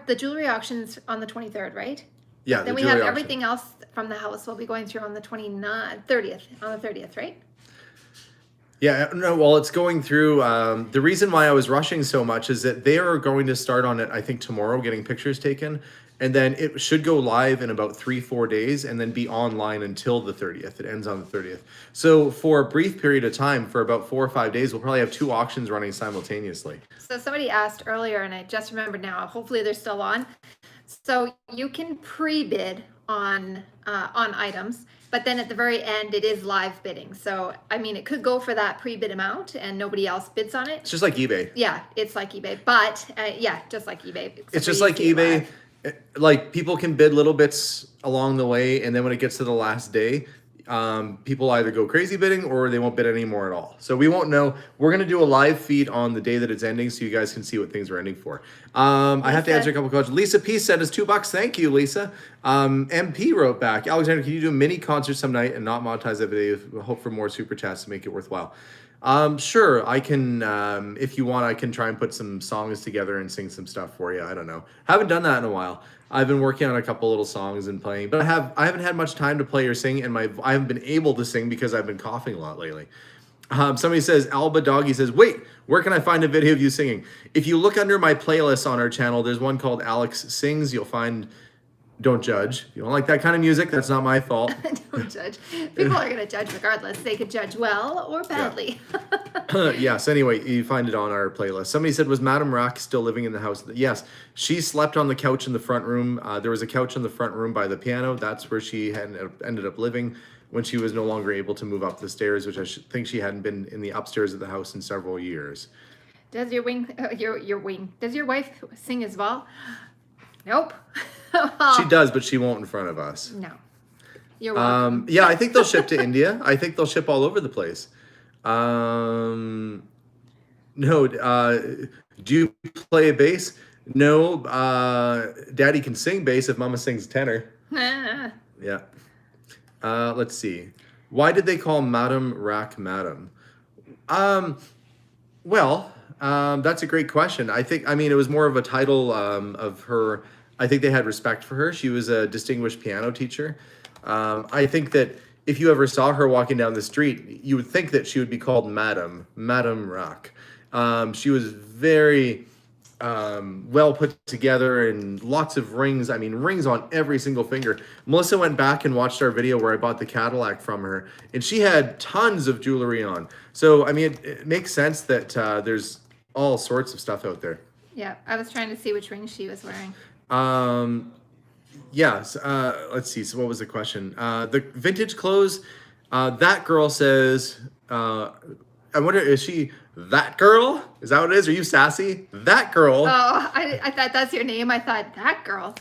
the jewelry auction's on the 23rd, right? Yeah. Then we have everything else from the house we'll be going through on the 30th, right? Yeah, no, well, it's going through. The reason why I was rushing so much is that they are going to start on it, I think, tomorrow, getting pictures taken. And then it should go live in about 3-4 days and then be online until the 30th. It ends on the 30th. So for a brief period of time, for about 4 or 5 days, we'll probably have 2 auctions running simultaneously. So somebody asked earlier, and I just remembered now, hopefully they're still on. So you can pre-bid on items, but then at the very end, it is live bidding. So, I mean, it could go for that pre-bid amount and nobody else bids on it. It's just like eBay. Yeah, it's like eBay. But, just like eBay. It's just like eBay. Like, people can bid little bits along the way, and then when it gets to the last day, people either go crazy bidding or they won't bid anymore at all. So we won't know. We're going to do a live feed on the day that it's ending so you guys can see what things are ending for. I have to answer a couple questions. Lisa P sent us $2. Thank you, Lisa. MP wrote back, Alexander, can you do a mini concert some night and not monetize that video? We'll hope for more super chats to make it worthwhile. Sure, I can, if you want, I can try and put some songs together and sing some stuff for you. I don't know. Haven't done that in a while. I've been working on a couple little songs and playing, but I haven't had much time to play or sing, and I haven't been able to sing because I've been coughing a lot lately. Somebody says, Alba Doggy says, wait, where can I find a video of you singing? If you look under my playlists on our channel, there's one called Alex Sings. You'll find, don't judge. If you don't like that kind of music, that's not my fault. Don't judge. People are going to judge regardless. They could judge well or badly. Yeah. Yes, anyway, you find it on our playlist. Somebody said, was Madame Rack still living in the house? Yes, she slept on the couch in the front room. There was a couch in the front room by the piano. That's where she had ended up living when she was no longer able to move up the stairs, which I think she hadn't been in the upstairs of the house in several years. Does your does your wife sing as well? Nope. She does, but she won't in front of us. No. You're welcome. Yeah, I think they'll ship to India. I think they'll ship all over the place. No, do you play a bass? No, Daddy can sing bass if Mama sings tenor. Yeah. Let's see. Why did they call Madame Rack Madame? Well, that's a great question. I mean, it was more of a title of her. I think they had respect for her. She was a distinguished piano teacher. I think that if you ever saw her walking down the street, you would think that she would be called Madame Rack. She was very well put together and lots of rings. I mean, rings on every single finger. Melissa went back and watched our video where I bought the Cadillac from her, and she had tons of jewelry on. So, I mean, it makes sense that there's all sorts of stuff out there. Yeah, I was trying to see which ring she was wearing. Yes. Let's see. So what was the question? The vintage clothes. That girl says, I wonder, is she that girl? Is that what it is? Are you sassy? That girl. Oh, I thought that's your name. I thought that girl.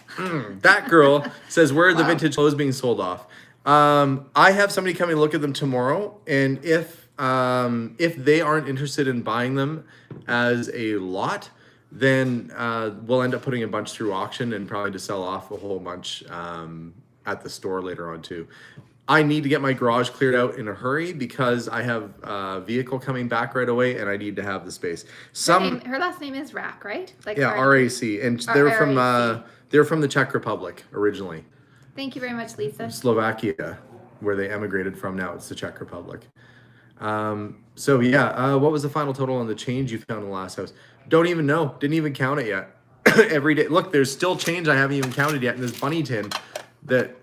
That girl says, where are the vintage clothes being sold off? I have somebody come and look at them tomorrow. And if they aren't interested in buying them as a lot, then we'll end up putting a bunch through auction and probably to sell off a whole bunch at the store later on too. I need to get my garage cleared out in a hurry because I have a vehicle coming back right away and I need to have the space. Her last name is Rack, right? Like yeah, R-A-C. And they're from the Czech Republic originally. Thank you very much, Lisa. Slovakia, where they emigrated from now. It's the Czech Republic. So yeah, what was the final total on the change you found in the last house? Don't even know. Didn't even count it yet. every day. Look, there's still change I haven't even counted yet in this bunny tin that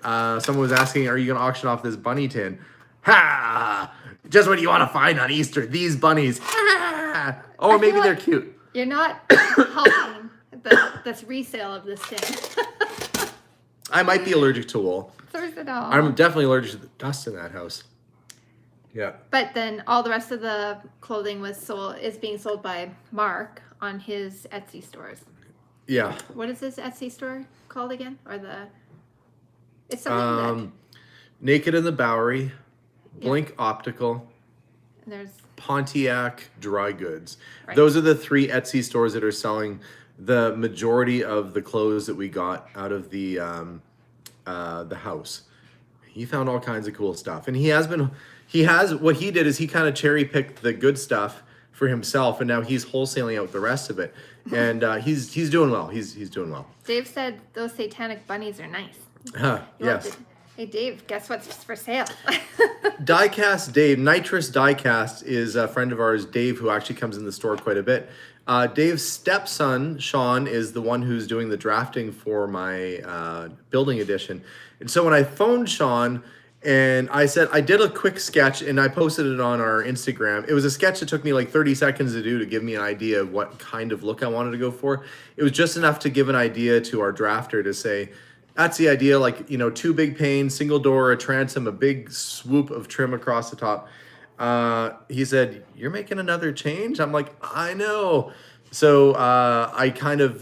someone was asking, are you going to auction off this bunny tin? Ha! Just what you want to find on Easter, these bunnies. Ha! Oh, maybe they're cute. You're not helping this resale of this tin. I might be allergic to wool. There's it all. I'm definitely allergic to the dust in that house. Yeah. But then all the rest of the clothing is being sold by Mark on his Etsy stores. Yeah. What is this Etsy store called again? It's something Naked in the Bowery, Blink Optical, and there's Pontiac Dry Goods. Right. Those are the 3 Etsy stores that are selling the majority of the clothes that we got out of the house. He found all kinds of cool stuff, and what he did is he kind of cherry picked the good stuff for himself, and now he's wholesaling out the rest of it, and he's doing well. He's doing well. Dave said those satanic bunnies are nice. Yes. Hey Dave, guess what's for sale? Diecast Dave, Nitrous Diecast is a friend of ours, Dave, who actually comes in the store quite a bit. Dave's stepson, Sean, is the one who's doing the drafting for my building edition. And so when I phoned Sean and I said, I did a quick sketch and I posted it on our Instagram. It was a sketch that took me like 30 seconds to do to give me an idea of what kind of look I wanted to go for. It was just enough to give an idea to our drafter to say, that's the idea, like, 2 big panes, single door, a transom, a big swoop of trim across the top. He said, you're making another change? I'm like, I know. So I kind of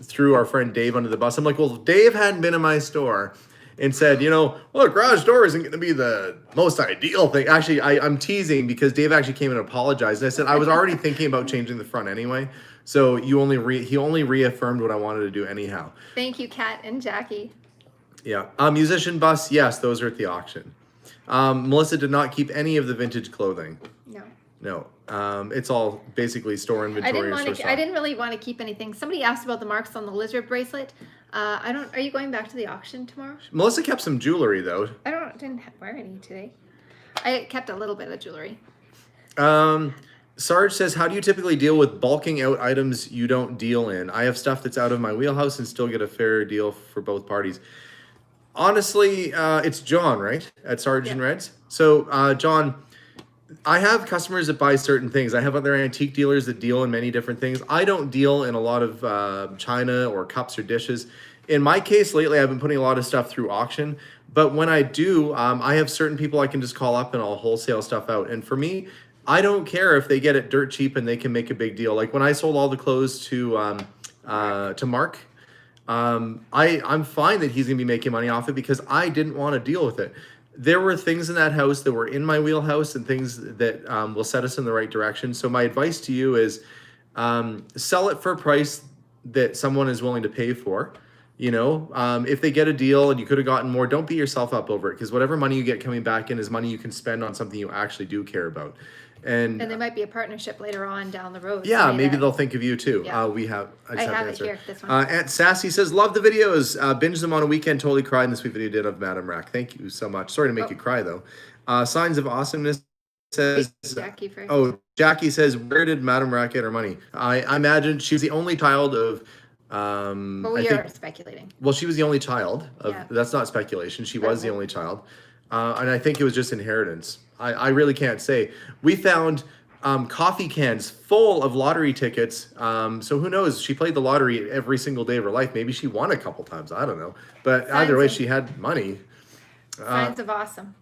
threw our friend Dave under the bus. I'm like, well, if Dave hadn't been in my store and said, well, a garage door isn't going to be the most ideal thing. Actually, I'm teasing because Dave actually came and apologized. And I said, I was already thinking about changing the front anyway. So he only reaffirmed what I wanted to do anyhow. Thank you, Kat and Jackie. Yeah. Musician bus, yes, those are at the auction. Melissa did not keep any of the vintage clothing. No. It's all basically store inventory. I didn't really want to keep anything. Somebody asked about the marks on the lizard bracelet. Are you going back to the auction tomorrow? Melissa kept some jewelry though. Didn't wear any today. I kept a little bit of jewelry. Sarge says, how do you typically deal with bulking out items you don't deal in? I have stuff that's out of my wheelhouse and still get a fair deal for both parties. Honestly, it's John, right? At Sarge and Reds. So, John, I have customers that buy certain things. I have other antique dealers that deal in many different things. I don't deal in a lot of china or cups or dishes. In my case, lately, I've been putting a lot of stuff through auction. But when I do, I have certain people I can just call up and I'll wholesale stuff out. And for me, I don't care if they get it dirt cheap and they can make a big deal. Like when I sold all the clothes to Mark, I'm fine that he's gonna be making money off it because I didn't want to deal with it. There were things in that house that were in my wheelhouse and things that will set us in the right direction. So my advice to you is sell it for a price that someone is willing to pay for. If they get a deal and you could have gotten more, don't beat yourself up over it because whatever money you get coming back in is money you can spend on something you actually do care about. And there might be a partnership later on down the road. Yeah, maybe they'll think of you too. Yeah. I have it here, this one. Aunt Sassy says, love the videos. Binge them on a weekend. Totally cried in the sweet video did of Madame Rack. Thank you so much. Sorry to make you cry though. Signs of Awesomeness says, Jackie first. Jackie says, where did Madame Rack get her money? I imagine she was the only child of but we are speculating. Well, she was the only child of, that's not speculation. She was the only child. And I think it was just inheritance. I really can't say. We found coffee cans full of lottery tickets. So who knows? She played the lottery every single day of her life. Maybe she won a couple times. I don't know. But either way, she had money. Signs of awesome.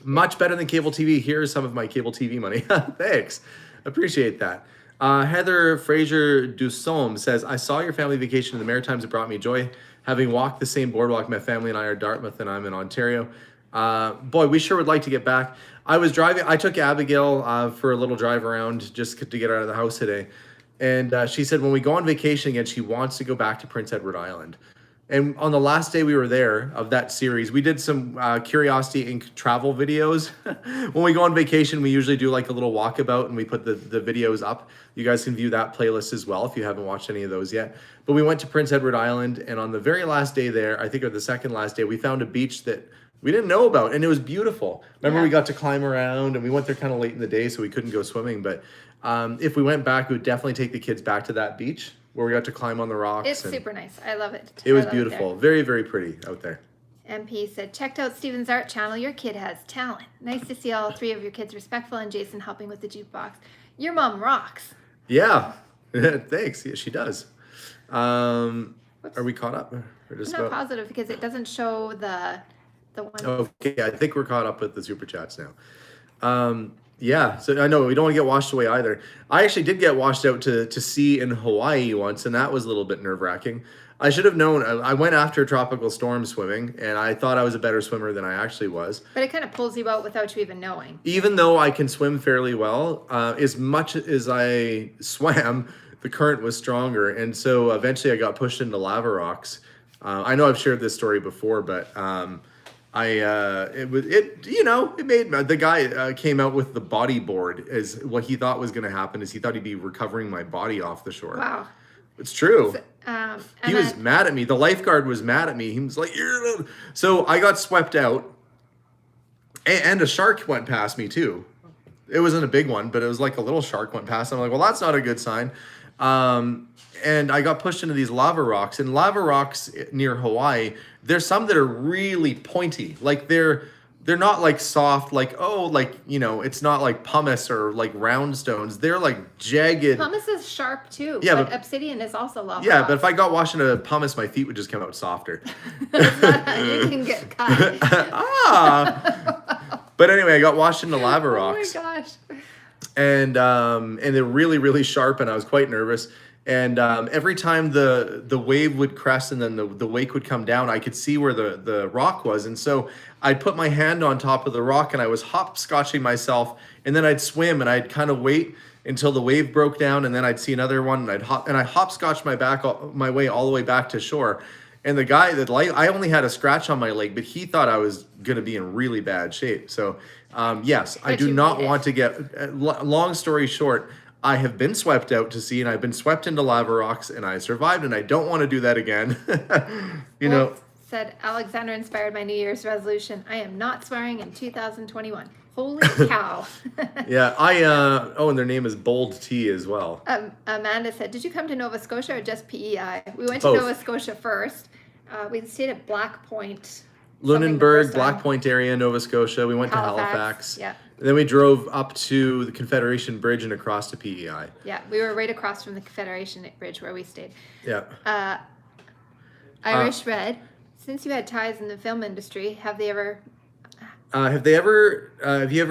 Much better than cable TV. Here's some of my cable TV money. Thanks. Appreciate that. Heather Fraser Dussom says, I saw your family vacation in the Maritimes. It brought me joy. Having walked the same boardwalk, my family and I are Dartmouth and I'm in Ontario. Boy, we sure would like to get back. I took Abigail for a little drive around just to get her out of the house today. And she said when we go on vacation again, she wants to go back to Prince Edward Island. And on the last day we were there of that series, we did some Curiosity Inc. travel videos. When we go on vacation, we usually do like a little walkabout and we put the videos up. You guys can view that playlist as well if you haven't watched any of those yet. But we went to Prince Edward Island, and on the very last day there, I think or the second last day, we found a beach that we didn't know about, and it was beautiful. Remember, we got to climb around, and we went there kind of late in the day, so we couldn't go swimming. But if we went back, we would definitely take the kids back to that beach. where we got to climb on the rocks. It's super nice. I love it. It was I love it beautiful. there. Very, very pretty out there. MP said, checked out Steven's art channel. Your kid has talent. Nice to see all three of your kids respectful and Jason helping with the jukebox. Your mom rocks. Yeah. Thanks. Yeah, she does. Are we caught up? Or just I'm not positive because it doesn't show the one. Okay, I think we're caught up with the super chats now. Yeah, so I know we don't want to get washed away either. I actually did get washed out to sea in Hawaii once, and that was a little bit nerve-wracking. I should have known. I went after a tropical storm swimming, and I thought I was a better swimmer than I actually was. But it kind of pulls you out without you even knowing. Even though I can swim fairly well, as much as I swam, the current was stronger, and so eventually I got pushed into lava rocks. I know I've shared this story before, but it made the guy came out with the bodyboard as what he thought was going to happen is he thought he'd be recovering my body off the shore. Wow. It's true. He was then, mad at me. The lifeguard was mad at me. He was like, so I got swept out, and a shark went past me too. It wasn't a big one, but it was like a little shark went past. I'm like, well, that's not a good sign. And I got pushed into these lava rocks. And lava rocks near Hawaii, there's some that are really pointy. Like they're not like soft, like, it's not like pumice or like round stones. They're like jagged. pumice is sharp too. Yeah, but but obsidian is also lava. Yeah, rock. but if I got washed into pumice, my feet would just come out softer. You can get cut. But anyway, I got washed into lava rocks. Oh my gosh. And they're really, really sharp, and I was quite nervous. And every time the wave would crest and then the wake would come down, I could see where the rock was. And so I'd put my hand on top of the rock and I was hopscotching myself, and then I'd swim and I'd kind of wait until the wave broke down, and then I'd see another one, and I hopscotched my way all the way back to shore. And the guy I only had a scratch on my leg, but he thought I was going to be in really bad shape. So yes, I do not want to get, long story short, I have been swept out to sea and I've been swept into lava rocks and I survived, and I don't want to do that again. Said Alexander inspired my New Year's resolution. I am not swearing in 2021. Holy cow. Yeah, and their name is Bold Tea as well. Amanda said, did you come to Nova Scotia or just PEI? We went Both. to Nova Scotia first. We stayed at Black Point. Lunenburg, Black Point area, Nova Scotia. We went to Halifax. Yeah. And then we drove up to the Confederation Bridge and across to PEI. Yeah, we were right across from the Confederation Bridge where we stayed. Yeah. Irish Red, since you had ties in the film industry, have you ever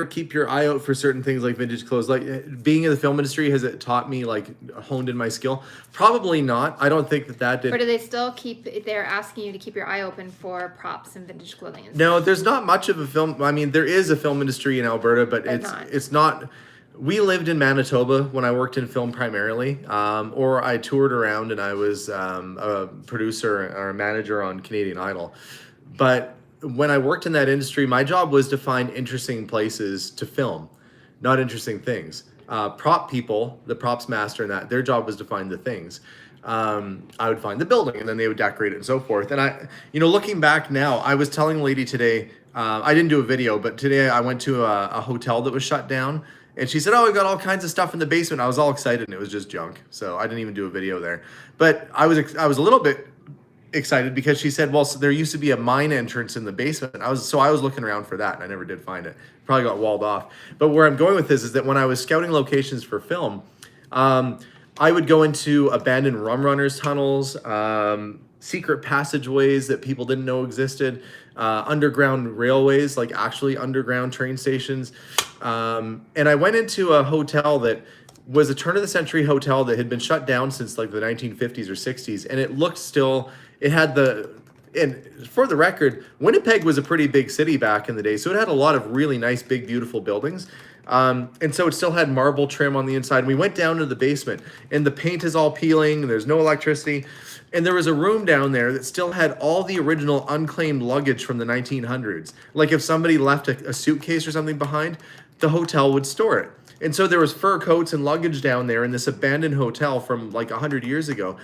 keep your eye out for certain things like vintage clothes? Like being in the film industry, has it taught me, like, honed in my skill? Probably not. I don't think that did. Or do they still they're asking you to keep your eye open for props and vintage clothing? And No, there's not much of a film. I mean, there is a film industry in Alberta, but it's not. We lived in Manitoba when I worked in film primarily, or I toured around and I was a producer or a manager on Canadian Idol. But when I worked in that industry, my job was to find interesting places to film, not interesting things. Prop people, the props master and that, their job was to find the things. I would find the building and then they would decorate it and so forth. And looking back now, I was telling a lady today, I didn't do a video, but today I went to a hotel that was shut down. And she said, oh, we got all kinds of stuff in the basement. I was all excited and it was just junk. So I didn't even do a video there. But I was a little bit excited because she said, well, so there used to be a mine entrance in the basement. I was looking around for that and I never did find it. Probably got walled off. But where I'm going with this is that when I was scouting locations for film, I would go into abandoned rum runners tunnels, secret passageways that people didn't know existed, underground railways, like actually underground train stations. And I went into a hotel that was a turn of the century hotel that had been shut down since like the 1950s or 60s. And it looked and for the record, Winnipeg was a pretty big city back in the day. So it had a lot of really nice, big, beautiful buildings. And so it still had marble trim on the inside. And we went down to the basement and the paint is all peeling and there's no electricity. And there was a room down there that still had all the original unclaimed luggage from the 1900s. Like if somebody left a suitcase or something behind, the hotel would store it. And so there was fur coats and luggage down there in this abandoned hotel from like 100 years ago.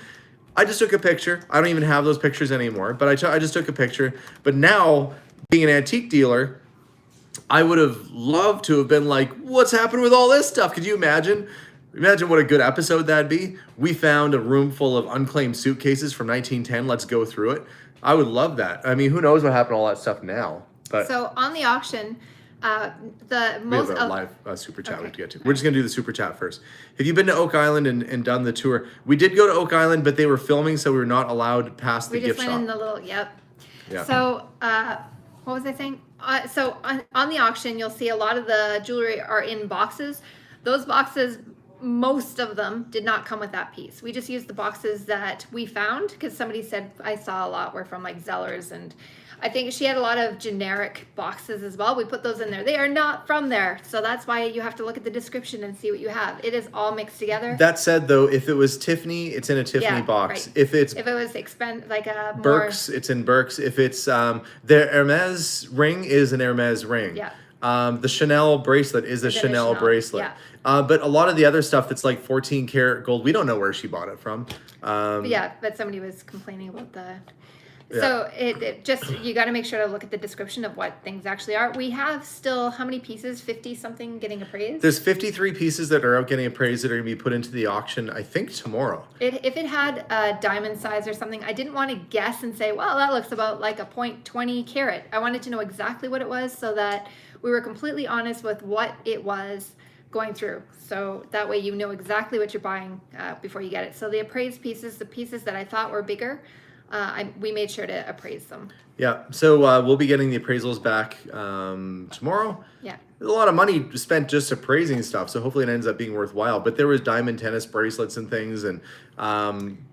I just took a picture. I don't even have those pictures anymore, but I just took a picture. But now, being an antique dealer, I would have loved to have been like, what's happened with all this stuff? Could you imagine Imagine what a good episode that'd be. We found a room full of unclaimed suitcases from 1910. Let's go through it. I would love that. I mean, who knows what happened to all that stuff now? But So on the auction, the we most have a live super chat we have to Okay. get to. We're just going to do the super chat first. Have you been to Oak Island and done the tour? We did go to Oak Island, but they were filming, so we were not allowed past the we just gift went shop. in the little Yeah. So what was I saying? So on the auction, you'll see a lot of the jewelry are in boxes. Those boxes, most of them did not come with that piece. We just used the boxes that we found because somebody said I saw a lot were from like Zellers, and I think she had a lot of generic boxes as well. We put those in there. They are not from there. So that's why you have to look at the description and see what you have. It is all mixed together. That said, though, if it was Tiffany, it's in a Tiffany Yeah, box. right. If it's If it was like a more, Burke's, it's in Burke's. If it's the Hermes ring is an Hermes ring. Yeah. The Chanel bracelet is a Is it a Chanel Chanel? bracelet. Yeah. But a lot of the other stuff that's like 14 karat gold, we don't know where she bought it from. yeah, but somebody was complaining about the. So it just, you got to make sure to look at the description of what things actually are. We have still, how many pieces? 50 something getting appraised? There's 53 pieces that are out getting appraised that are going to be put into the auction, I think, tomorrow. If it had a diamond size or something, I didn't want to guess and say, well, that looks about like a 0.20 carat. I wanted to know exactly what it was so that we were completely honest with what it was going through. So that way you know exactly what you're buying before you get it. So the appraised pieces, the pieces that I thought were bigger, we made sure to appraise them. Yeah, so we'll be getting the appraisals back tomorrow. Yeah. There's a lot of money spent just appraising stuff, so hopefully it ends up being worthwhile. But there was diamond tennis bracelets and things, and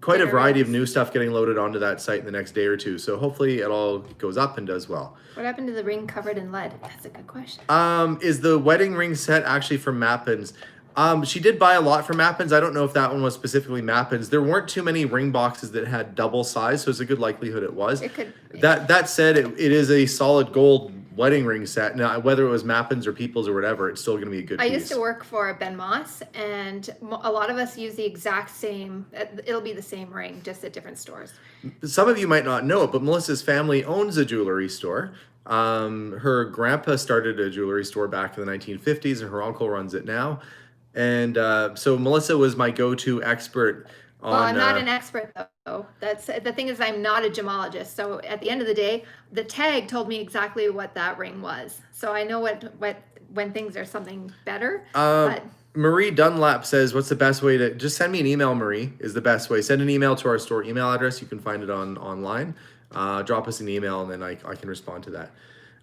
quite a variety of new stuff getting loaded onto that site in the next day or two. So hopefully it all goes up and does well. What happened to the ring covered in lead? That's a good question. Is the wedding ring set actually from Mappins? She did buy a lot from Mappins. I don't know if that one was specifically Mappins. There weren't too many ring boxes that had double size, so it's a good likelihood it was. It could. That said, it is a solid gold wedding ring set. Now, whether it was Mappins or Peoples or whatever, it's still going to be a good I piece. used to work for Ben Moss, and a lot of us use the exact same. It'll be the same ring, just at different stores. Some of you might not know it, but Melissa's family owns a jewelry store. Her grandpa started a jewelry store back in the 1950s, and her uncle runs it now. And so Melissa was my go-to expert on... Well, I'm not an expert though. That's the thing is I'm not a gemologist. So at the end of the day, the tag told me exactly what that ring was. So I know what when things are something better. But Marie Dunlap says, what's the best way to... Just send me an email, Marie, is the best way. Send an email to our store email address. You can find it online. Drop us an email, and then I can respond to that.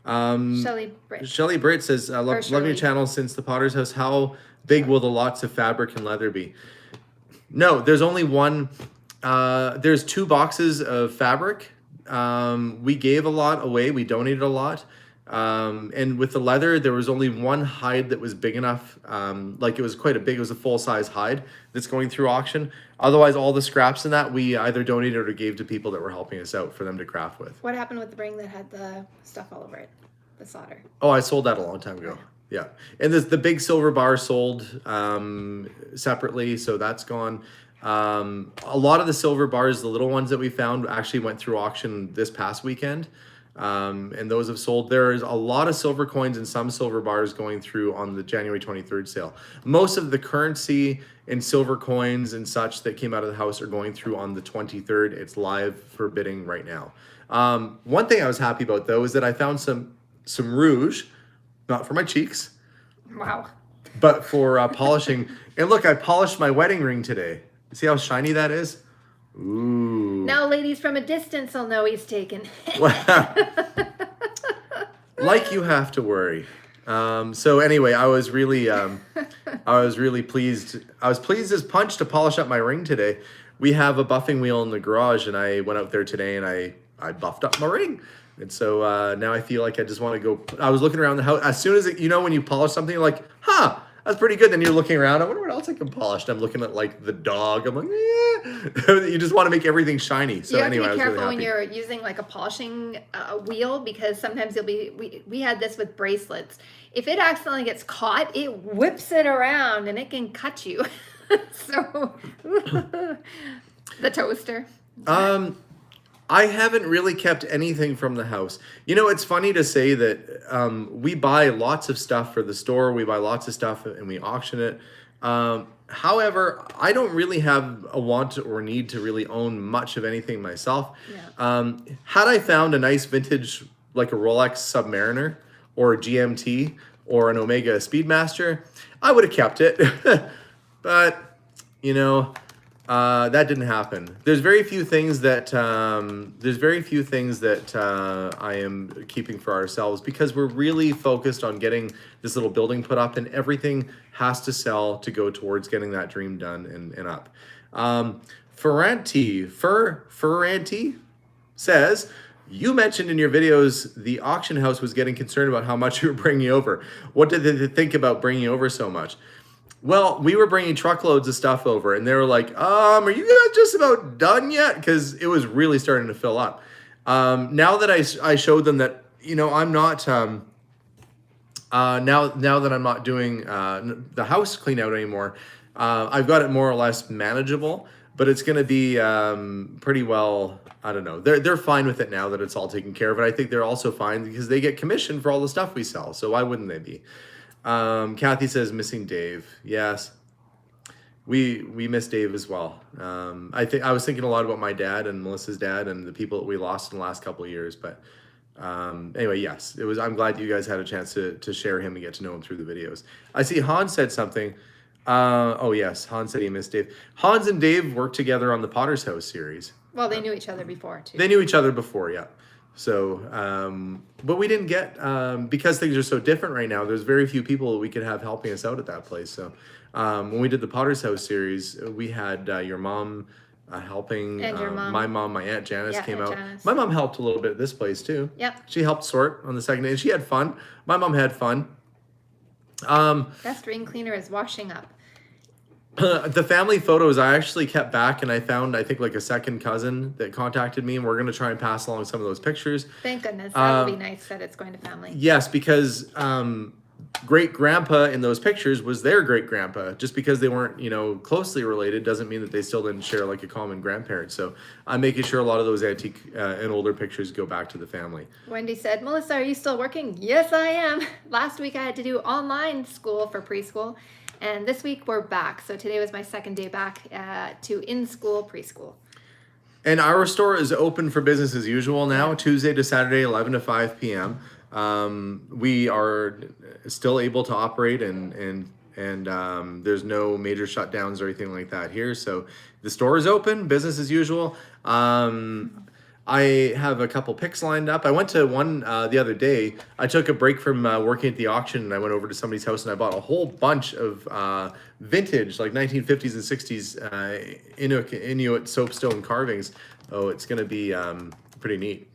Shelley Britt. Says, I love Shirley. your channel since the Potter's House. How big will the lots of fabric and leather be? No, there's only one. There's 2 boxes of fabric. We gave a lot away. We donated a lot. And with the leather, there was only one hide that was big enough. Like it was quite it was a full-size hide that's going through auction. Otherwise, all the scraps in that we either donated or gave to people that were helping us out for them to craft with. What happened with the ring that had the stuff all over it? The solder. Oh, I sold that a long time ago. Yeah. And the big silver bar sold separately, so that's gone. A lot of the silver bars, the little ones that we found, actually went through auction this past weekend. And those have sold. There is a lot of silver coins and some silver bars going through on the January 23rd sale. Most of the currency and silver coins and such that came out of the house are going through on the 23rd. It's live for bidding right now. One thing I was happy about, though, is that I found some rouge, not for my cheeks, Wow. but for polishing. And look, I polished my wedding ring today. See how shiny that is? Ooh. Now, ladies from a distance will know he's taken. Like you have to worry. So anyway, I was really pleased. I was pleased as punch to polish up my ring today. We have a buffing wheel in the garage, and I went out there today and I buffed up my ring. And so now I feel like I just want to go. I was looking around the house. As soon as when you polish something, you're like, huh, that's pretty good. Then you're looking around. I wonder what else I can polish. And I'm looking at like the dog. I'm like, you just want to make everything shiny. So you have anyway, to be I was careful really when happy. you're using like a polishing wheel, because sometimes you'll be. We had this with bracelets. If it accidentally gets caught, it whips it around and it can cut you. So the toaster. I haven't really kept anything from the house. It's funny to say that we buy lots of stuff for the store. We buy lots of stuff and we auction it. However, I don't really have a want or need to really own much of anything myself. Had I found a nice vintage, like a Rolex Submariner or a GMT or an Omega Speedmaster, I would have kept it. But, you know, that didn't happen. There's very few things that I am keeping for ourselves because we're really focused on getting this little building put up, and everything has to sell to go towards getting that dream done and up. Ferranti says, you mentioned in your videos the auction house was getting concerned about how much you were bringing over. What did they think about bringing over so much? Well, we were bringing truckloads of stuff over, and they were like, are you guys just about done yet? Because it was really starting to fill up. Now that I showed them that, you know, I'm not, now that I'm not doing the house clean out anymore, I've got it more or less manageable, but it's going to be pretty well, I don't know. They're fine with it now that it's all taken care of, and I think they're also fine because they get commission for all the stuff we sell, so why wouldn't they be? Kathy says missing Dave. Yes, we miss Dave as well. I was thinking a lot about my dad and Melissa's dad and the people that we lost in the last couple of years. But anyway, yes, it was. I'm glad you guys had a chance to share him and get to know him through the videos. I see Hans said something. Oh yes, Hans said he missed Dave. Hans and Dave worked together on the Potter's House series. Well, they knew each other before too. They knew each other before, yeah. So, but we didn't get, because things are so different right now, there's very few people we could have helping us out at that place. So, when we did the Potter's House series, we had your mom helping, and your mom. my mom, my Aunt Janice came Aunt out. Janice. My mom helped a little bit at this place too. Yep. She helped sort on the second day, and she had fun. My mom had fun. Best ring cleaner is washing up. The family photos I actually kept back, and I found, I think, like a second cousin that contacted me, and we're going to try and pass along some of those pictures. Thank goodness. That would be nice that it's going to family. Yes, because great grandpa in those pictures was their great grandpa. Just because they weren't, you know, closely related doesn't mean that they still didn't share like a common grandparent. So I'm making sure a lot of those antique and older pictures go back to the family. Wendy said, Melissa, are you still working? Yes, I am. Last week I had to do online school for preschool. And this week we're back. So today was my second day back to in-school preschool. And our store is open for business as usual now, Tuesday to Saturday, 11 to 5 p.m. We are still able to operate and there's no major shutdowns or anything like that here. So the store is open, business as usual. I have a couple picks lined up. I went to one the other day. I took a break from working at the auction, and I went over to somebody's house and I bought a whole bunch of vintage, like 1950s and 60s Inuit soapstone carvings. Oh, it's going to be pretty neat.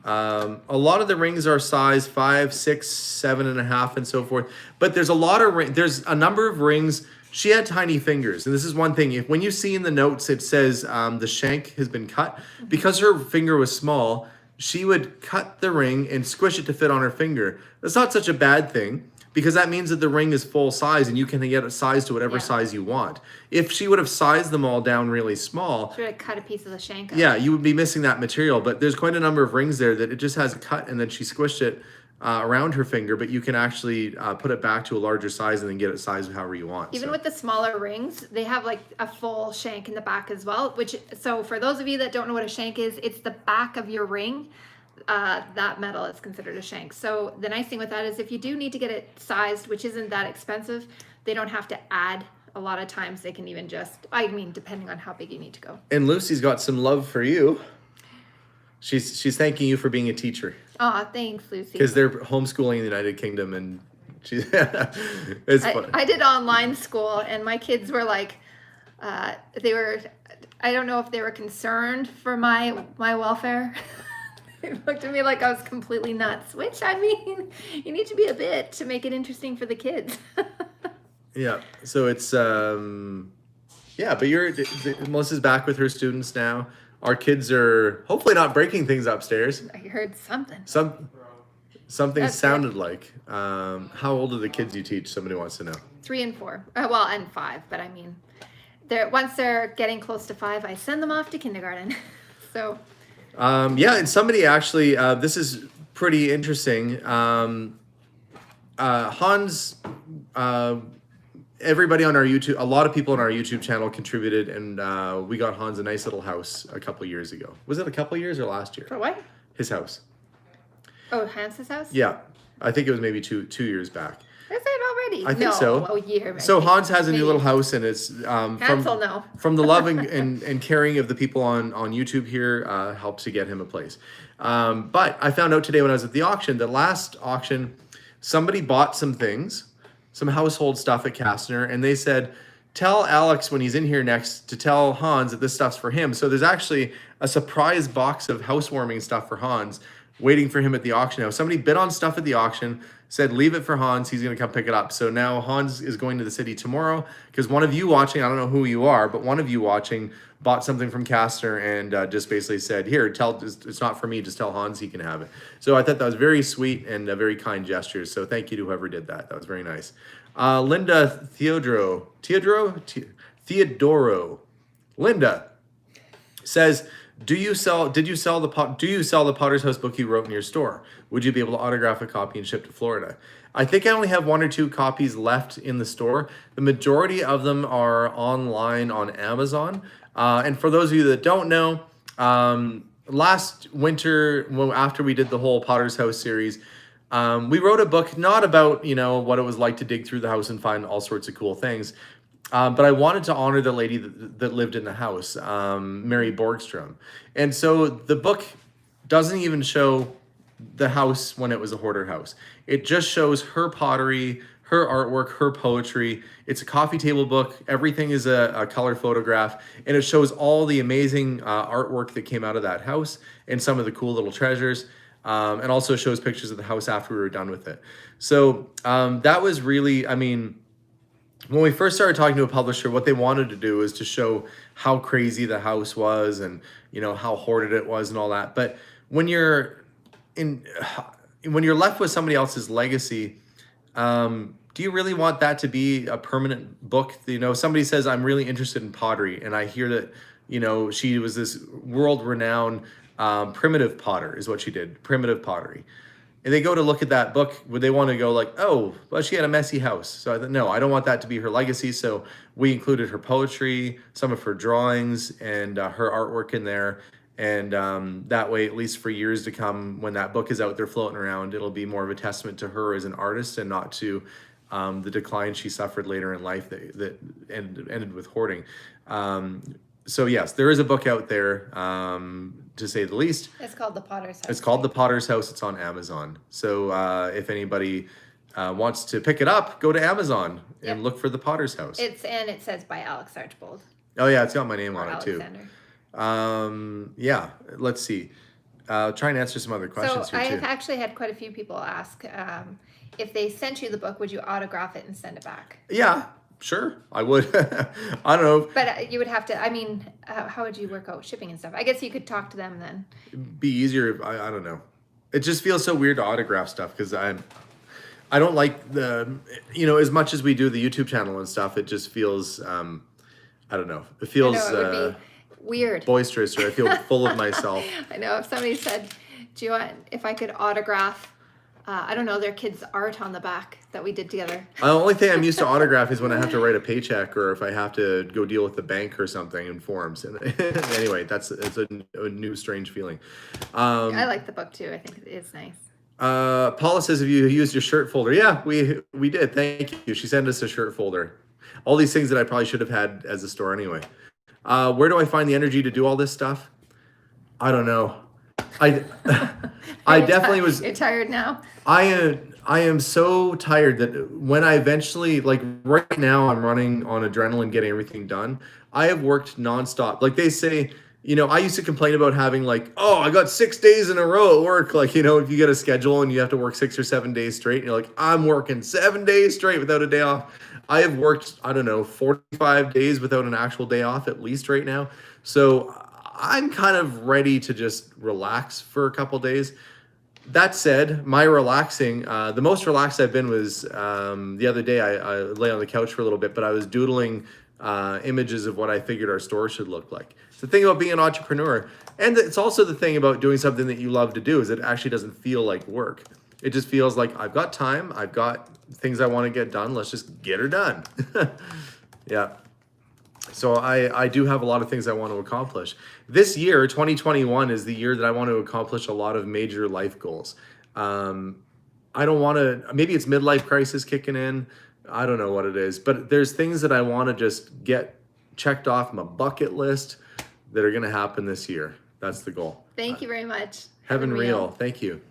A lot of the rings are size 5, 6, 7.5, and so forth. But there's a lot of there's a number of rings. She had tiny fingers, and this is one thing. When you see in the notes it says the shank has been cut, because her finger was small, she would cut the ring and squish it to fit on her finger. That's not such a bad thing, because that means that the ring is full size and you can get it sized to whatever size you want. If she would have sized them all down really small, she would have cut a piece of the shank out. Yeah, you would be missing that material. But there's quite a number of rings there that it just has a cut, and then she squished it around her finger, but you can actually put it back to a larger size and then get it sized however you want. Even with the smaller rings, they have like a full shank in the back as well, so for those of you that don't know what a shank is, it's the back of your ring. That metal is considered a shank. So the nice thing with that is if you do need to get it sized, which isn't that expensive, they don't have to add. A lot of times they can even just, I mean, depending on how big you need to go. And Lucy's got some love for you. She's thanking you for being a teacher. Aw, thanks, Lucy. Because they're homeschooling in the United Kingdom, and it's fun. I did online school, and my kids were like, they were, I don't know if they were concerned for my welfare. They looked at me like I was completely nuts, which, I mean, you need to be a bit to make it interesting for the kids. Yeah, so it's, yeah, but Melissa's back with her students now. Our kids are hopefully not breaking things upstairs. I heard something. Something That's sounded like. How old are the kids you teach? Somebody wants to know. 3 and 4. Well, and 5, but I mean, once they're getting close to 5, I send them off to kindergarten. So. Yeah, and somebody actually, this is pretty interesting. Hans everybody on our YouTube, a lot of people on our YouTube channel contributed, and we got Hans a nice little house a couple years ago. Was it a couple years or last year? For what? His house. Oh, Hans's house? Yeah, I think it was maybe two years back. Is it already? I think so. A year. So Hans has a maybe. new little house, and it's Hansel, no. from the love and caring of the people on YouTube here helps to get him a place. But I found out today when I was at the auction, the last auction, somebody bought some things, some household stuff at Castner, and they said, tell Alex when he's in here next to tell Hans that this stuff's for him. So there's actually a surprise box of housewarming stuff for Hans waiting for him at the auction house. Somebody bid on stuff at the auction, said leave it for Hans, he's going to come pick it up. So now Hans is going to the city tomorrow because one of you watching, I don't know who you are, but one of you watching bought something from Castner and just basically said, here, it's not for me, just tell Hans he can have it. So I thought that was very sweet and a very kind gesture. So thank you to whoever did that. That was very nice. Linda Theodoro, Linda says, do you sell the Potter's House book you wrote in your store? Would you be able to autograph a copy and ship to Florida? I think I only have 1 or 2 copies left in the store. The majority of them are online on Amazon. And for those of you that don't know, last winter, after we did the whole Potter's House series, we wrote a book not about, what it was like to dig through the house and find all sorts of cool things. But I wanted to honor the lady that lived in the house, Mary Borgstrom. And so the book doesn't even show the house when it was a hoarder house. It just shows her pottery, her artwork, her poetry. It's a coffee table book. Everything is a color photograph. And it shows all the amazing artwork that came out of that house and some of the cool little treasures. And also shows pictures of the house after we were done with it. So that was really, when we first started talking to a publisher, what they wanted to do is to show how crazy the house was and, how hoarded it was and all that. But when you're left with somebody else's legacy, do you really want that to be a permanent book? Somebody says, I'm really interested in pottery. And I hear that, she was this world-renowned primitive potter is what she did, primitive pottery. And they go to look at that book, would they want to go like, oh, well, she had a messy house. So I thought, no, I don't want that to be her legacy. So we included her poetry, some of her drawings, and her artwork in there. And that way, at least for years to come, when that book is out there floating around, it'll be more of a testament to her as an artist and not to the decline she suffered later in life that ended with hoarding. So yes, there is a book out there, to say the least. It's called The Potter's House. It's called The Potter's House. It's on Amazon. So if anybody wants to pick it up, go to Amazon and look for The Potter's House. It says by Alex Archbold. Oh yeah, it's got my name on it too. Alexander. Let's see. Try and answer some other questions so here too. I've actually had quite a few people ask if they sent you the book, would you autograph it and send it back? Yeah. Sure, I would. I don't know. But you would have to, how would you work out shipping and stuff? I guess you could talk to them then. It'd be easier if, I don't know. It just feels so weird to autograph stuff because I don't like as much as we do the YouTube channel and stuff, it just feels, I don't know. It feels it would be weird. Boisterous, or I feel full of myself. I know if somebody said, do you want, if I could autograph, I don't know, their kids' art on the back that we did together. The only thing I'm used to autograph is when I have to write a paycheck or if I have to go deal with the bank or something in forms. And anyway, it's a new strange feeling. I like the book too. I think it's nice. Paula says, have you used your shirt folder? Yeah, we did. Thank you. She sent us a shirt folder. All these things that I probably should have had as a store anyway. Where do I find the energy to do all this stuff? I don't know. I definitely was. You're tired now? I am so tired that when I eventually, like right now, I'm running on adrenaline getting everything done. I have worked nonstop. Like they say, I used to complain about having like, oh, I got 6 days in a row at work. Like, if you get a schedule and you have to work 6 or 7 days straight, and you're like, I'm working 7 days straight without a day off. I have worked, 45 days without an actual day off at least right now. So I'm kind of ready to just relax for a couple days. That said, my relaxing, the most relaxed I've been was the other day. I lay on the couch for a little bit, but I was doodling images of what I figured our store should look like. It's the thing about being an entrepreneur, and it's also the thing about doing something that you love to do, is it actually doesn't feel like work. It just feels like I've got time. I've got things I want to get done. Let's just get her done. Yeah. So I do have a lot of things I want to accomplish. This year, 2021, is the year that I want to accomplish a lot of major life goals. I don't want to, maybe it's midlife crisis kicking in. I don't know what it is, but there's things that I want to just get checked off my bucket list that are going to happen this year. That's the goal. Thank you very much. Heaven real. Thank you.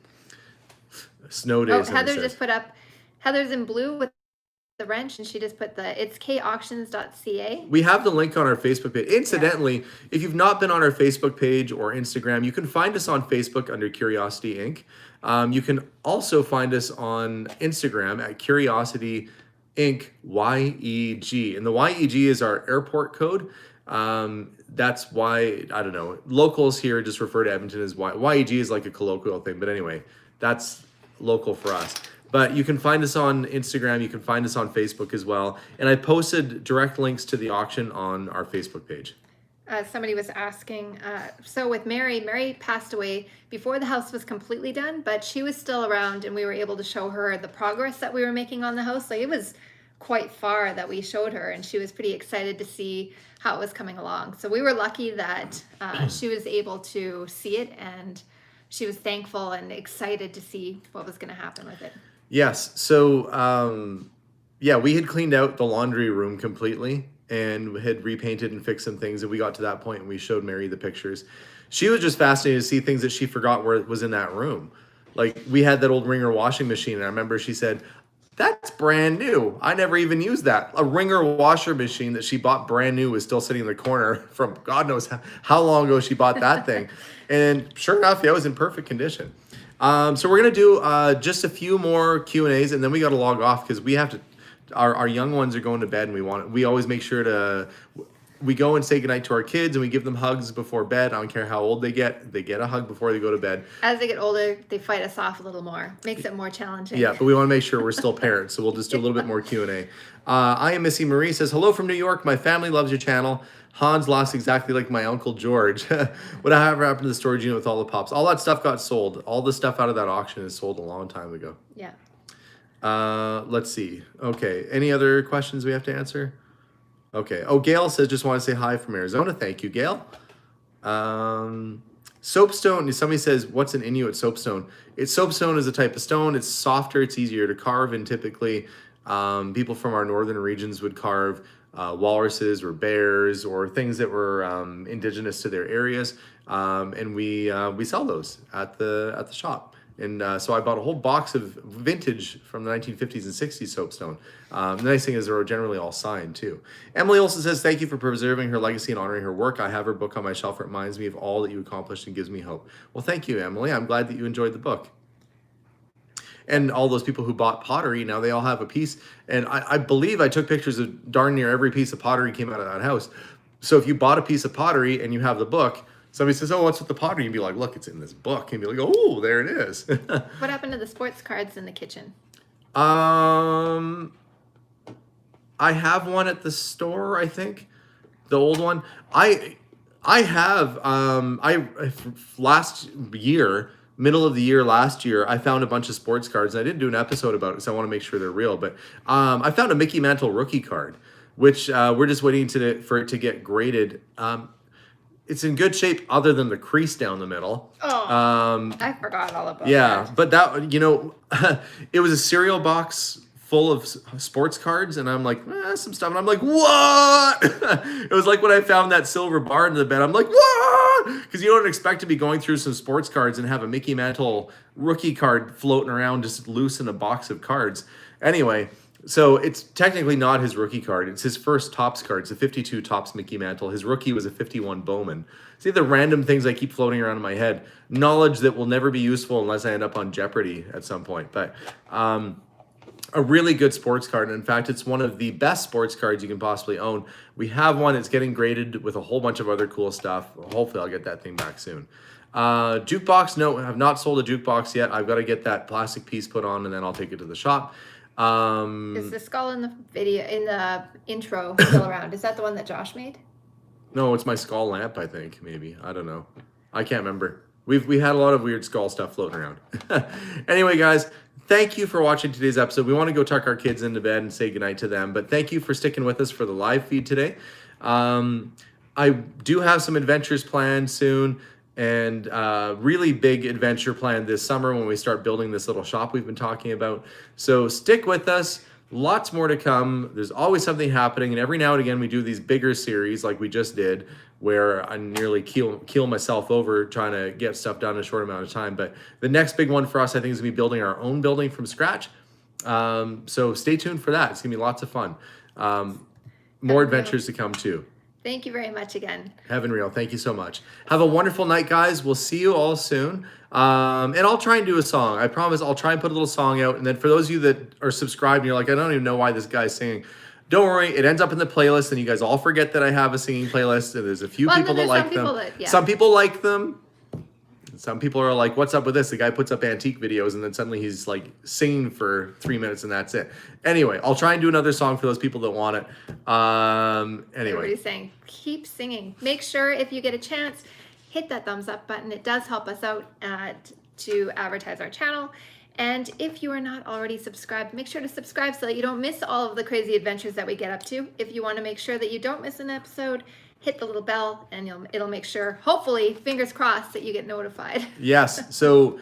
Snow days. Oh, Heather just put up, Heather's in blue with the wrench, and she just put it's kauctions.ca. We have the link on our Facebook page. Incidentally, if you've not been on our Facebook page or Instagram, you can find us on Facebook under Curiosity Inc. You can also find us on Instagram at Curiosity Inc. YEG. And the YEG is our airport code. That's why, I don't know, locals here just refer to Edmonton as YEG is like a colloquial thing. But anyway, that's local for us. But you can find us on Instagram. You can find us on Facebook as well. And I posted direct links to the auction on our Facebook page. Somebody was asking, so with Mary passed away before the house was completely done, but she was still around, and we were able to show her the progress that we were making on the house. Like, it was quite far that we showed her, and she was pretty excited to see how it was coming along. So we were lucky that she was able to see it, and she was thankful and excited to see what was going to happen with it. Yes. So, yeah, we had cleaned out the laundry room completely and had repainted and fixed some things. And we got to that point and we showed Mary the pictures. She was just fascinated to see things that she forgot where it was in that room. Like, we had that old Ringer washing machine. And I remember she said, that's brand new. I never even used that. A Ringer washer machine that she bought brand new was still sitting in the corner from God knows how long ago she bought that thing. And sure enough, yeah, it was in perfect condition. So we're going to do just a few more Q&As, and then we got to log off because we have to, our young ones are going to bed, and we always make sure to, we go and say goodnight to our kids and we give them hugs before bed. I don't care how old they get a hug before they go to bed. As they get older, they fight us off a little more. Makes it more challenging. Yeah, but we want to make sure we're still parents, so we'll just do a little bit more Q&A. I am Missy Marie says, hello from New York. My family loves your channel. Hans lost exactly like my Uncle George. Whatever happened to the storage unit with all the pops? All that stuff got sold. All the stuff out of that auction is sold a long time ago. Yeah. Let's see. Okay. Any other questions we have to answer? Okay. Oh, Gail says, just want to say hi from Arizona. Thank you, Gail. Soapstone. Somebody says, what's an Inuit soapstone? Soapstone is a type of stone. It's softer. It's easier to carve. And typically people from our northern regions would carve walruses or bears or things that were indigenous to their areas, and we sell those at the shop. And so I bought a whole box of vintage from the 1950s and 60s soapstone. The nice thing is they're generally all signed too. Emily Olson says, thank you for preserving her legacy and honoring her work. I have her book on my shelf. It reminds me of all that you accomplished and gives me hope. Well, thank you, Emily. I'm glad that you enjoyed the book. And all those people who bought pottery, now they all have a piece. And I believe I took pictures of darn near every piece of pottery came out of that house. So if you bought a piece of pottery and you have the book, somebody says, oh, what's with the pottery? You'd be like, look, it's in this book. And you'd be like, oh, there it is. What happened to the sports cards in the kitchen? I have one at the store, I think. The old one. I have, last year, middle of the year last year, I found a bunch of sports cards. I didn't do an episode about it because I want to make sure they're real. But I found a Mickey Mantle rookie card, which we're just waiting for it to get graded. It's in good shape other than the crease down the middle. Oh, I forgot all about that. Yeah, but that, it was a cereal box full of sports cards, and I'm like, some stuff, and I'm like, what? It was like when I found that silver bar in the bed, I'm like, what? Because you don't expect to be going through some sports cards and have a Mickey Mantle rookie card floating around just loose in a box of cards. Anyway, so it's technically not his rookie card. It's his first Topps card. It's a 52 Topps Mickey Mantle. His rookie was a 51 Bowman. See the random things I keep floating around in my head. Knowledge that will never be useful unless I end up on Jeopardy at some point. But a really good sports card. And in fact, it's one of the best sports cards you can possibly own. We have one. It's getting graded with a whole bunch of other cool stuff. Hopefully I'll get that thing back soon. Jukebox, no, I have not sold a jukebox yet. I've got to get that plastic piece put on and then I'll take it to the shop. Is the skull in the video, in the intro, still around? Is that the one that Josh made? No, it's my skull lamp, I think, maybe. I don't know. I can't remember. we had a lot of weird skull stuff floating around. Anyway, guys, thank you for watching today's episode. We want to go tuck our kids into bed and say goodnight to them, but thank you for sticking with us for the live feed today. I do have some adventures planned soon, and really big adventure planned this summer when we start building this little shop we've been talking about. So stick with us. Lots more to come. There's always something happening, and every now and again we do these bigger series like we just did, where I nearly keel myself over trying to get stuff done in a short amount of time. But the next big one for us, I think, is gonna be building our own building from scratch. So stay tuned for that. It's gonna be lots of fun. More adventures to come too. Thank you very much again. Heaven Real, thank you so much. Have a wonderful night, guys. We'll see you all soon. And I'll try and do a song. I promise I'll try and put a little song out. And then for those of you that are subscribed and you're like, I don't even know why this guy's singing, don't worry. It ends up in the playlist, and you guys all forget that I have a singing playlist. And there's a few people that like them. Some people like them. Some people are like, what's up with this? The guy puts up antique videos and then suddenly he's like singing for 3 minutes and that's it. Anyway, I'll try and do another song for those people that want it. Anyway. Everybody's saying, keep singing. Make sure if you get a chance, hit that thumbs up button. It does help us out to advertise our channel. And if you are not already subscribed, make sure to subscribe so that you don't miss all of the crazy adventures that we get up to. If you want to make sure that you don't miss an episode, hit the little bell and it'll make sure, hopefully, fingers crossed, that you get notified. Yes. So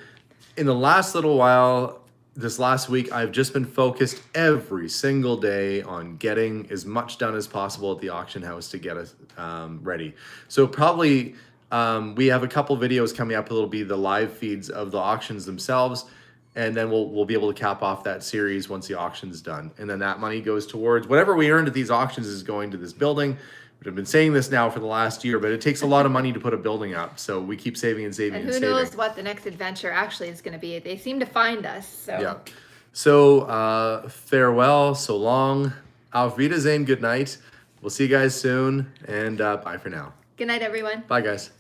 in the last little while, this last week, I've just been focused every single day on getting as much done as possible at the auction house to get us ready. So probably we have a couple videos coming up. It'll be the live feeds of the auctions themselves. And then we'll be able to cap off that series once the auction's done. And then that money goes towards whatever we earned at these auctions is going to this building. I've been saying this now for the last year, but it takes a lot of money to put a building up. So we keep saving and saving and saving. And who knows what the next adventure actually is going to be. They seem to find us. So. Yeah. So farewell, so long. Auf Wiedersehen, good night. We'll see you guys soon. And bye for now. Good night, everyone. Bye, guys.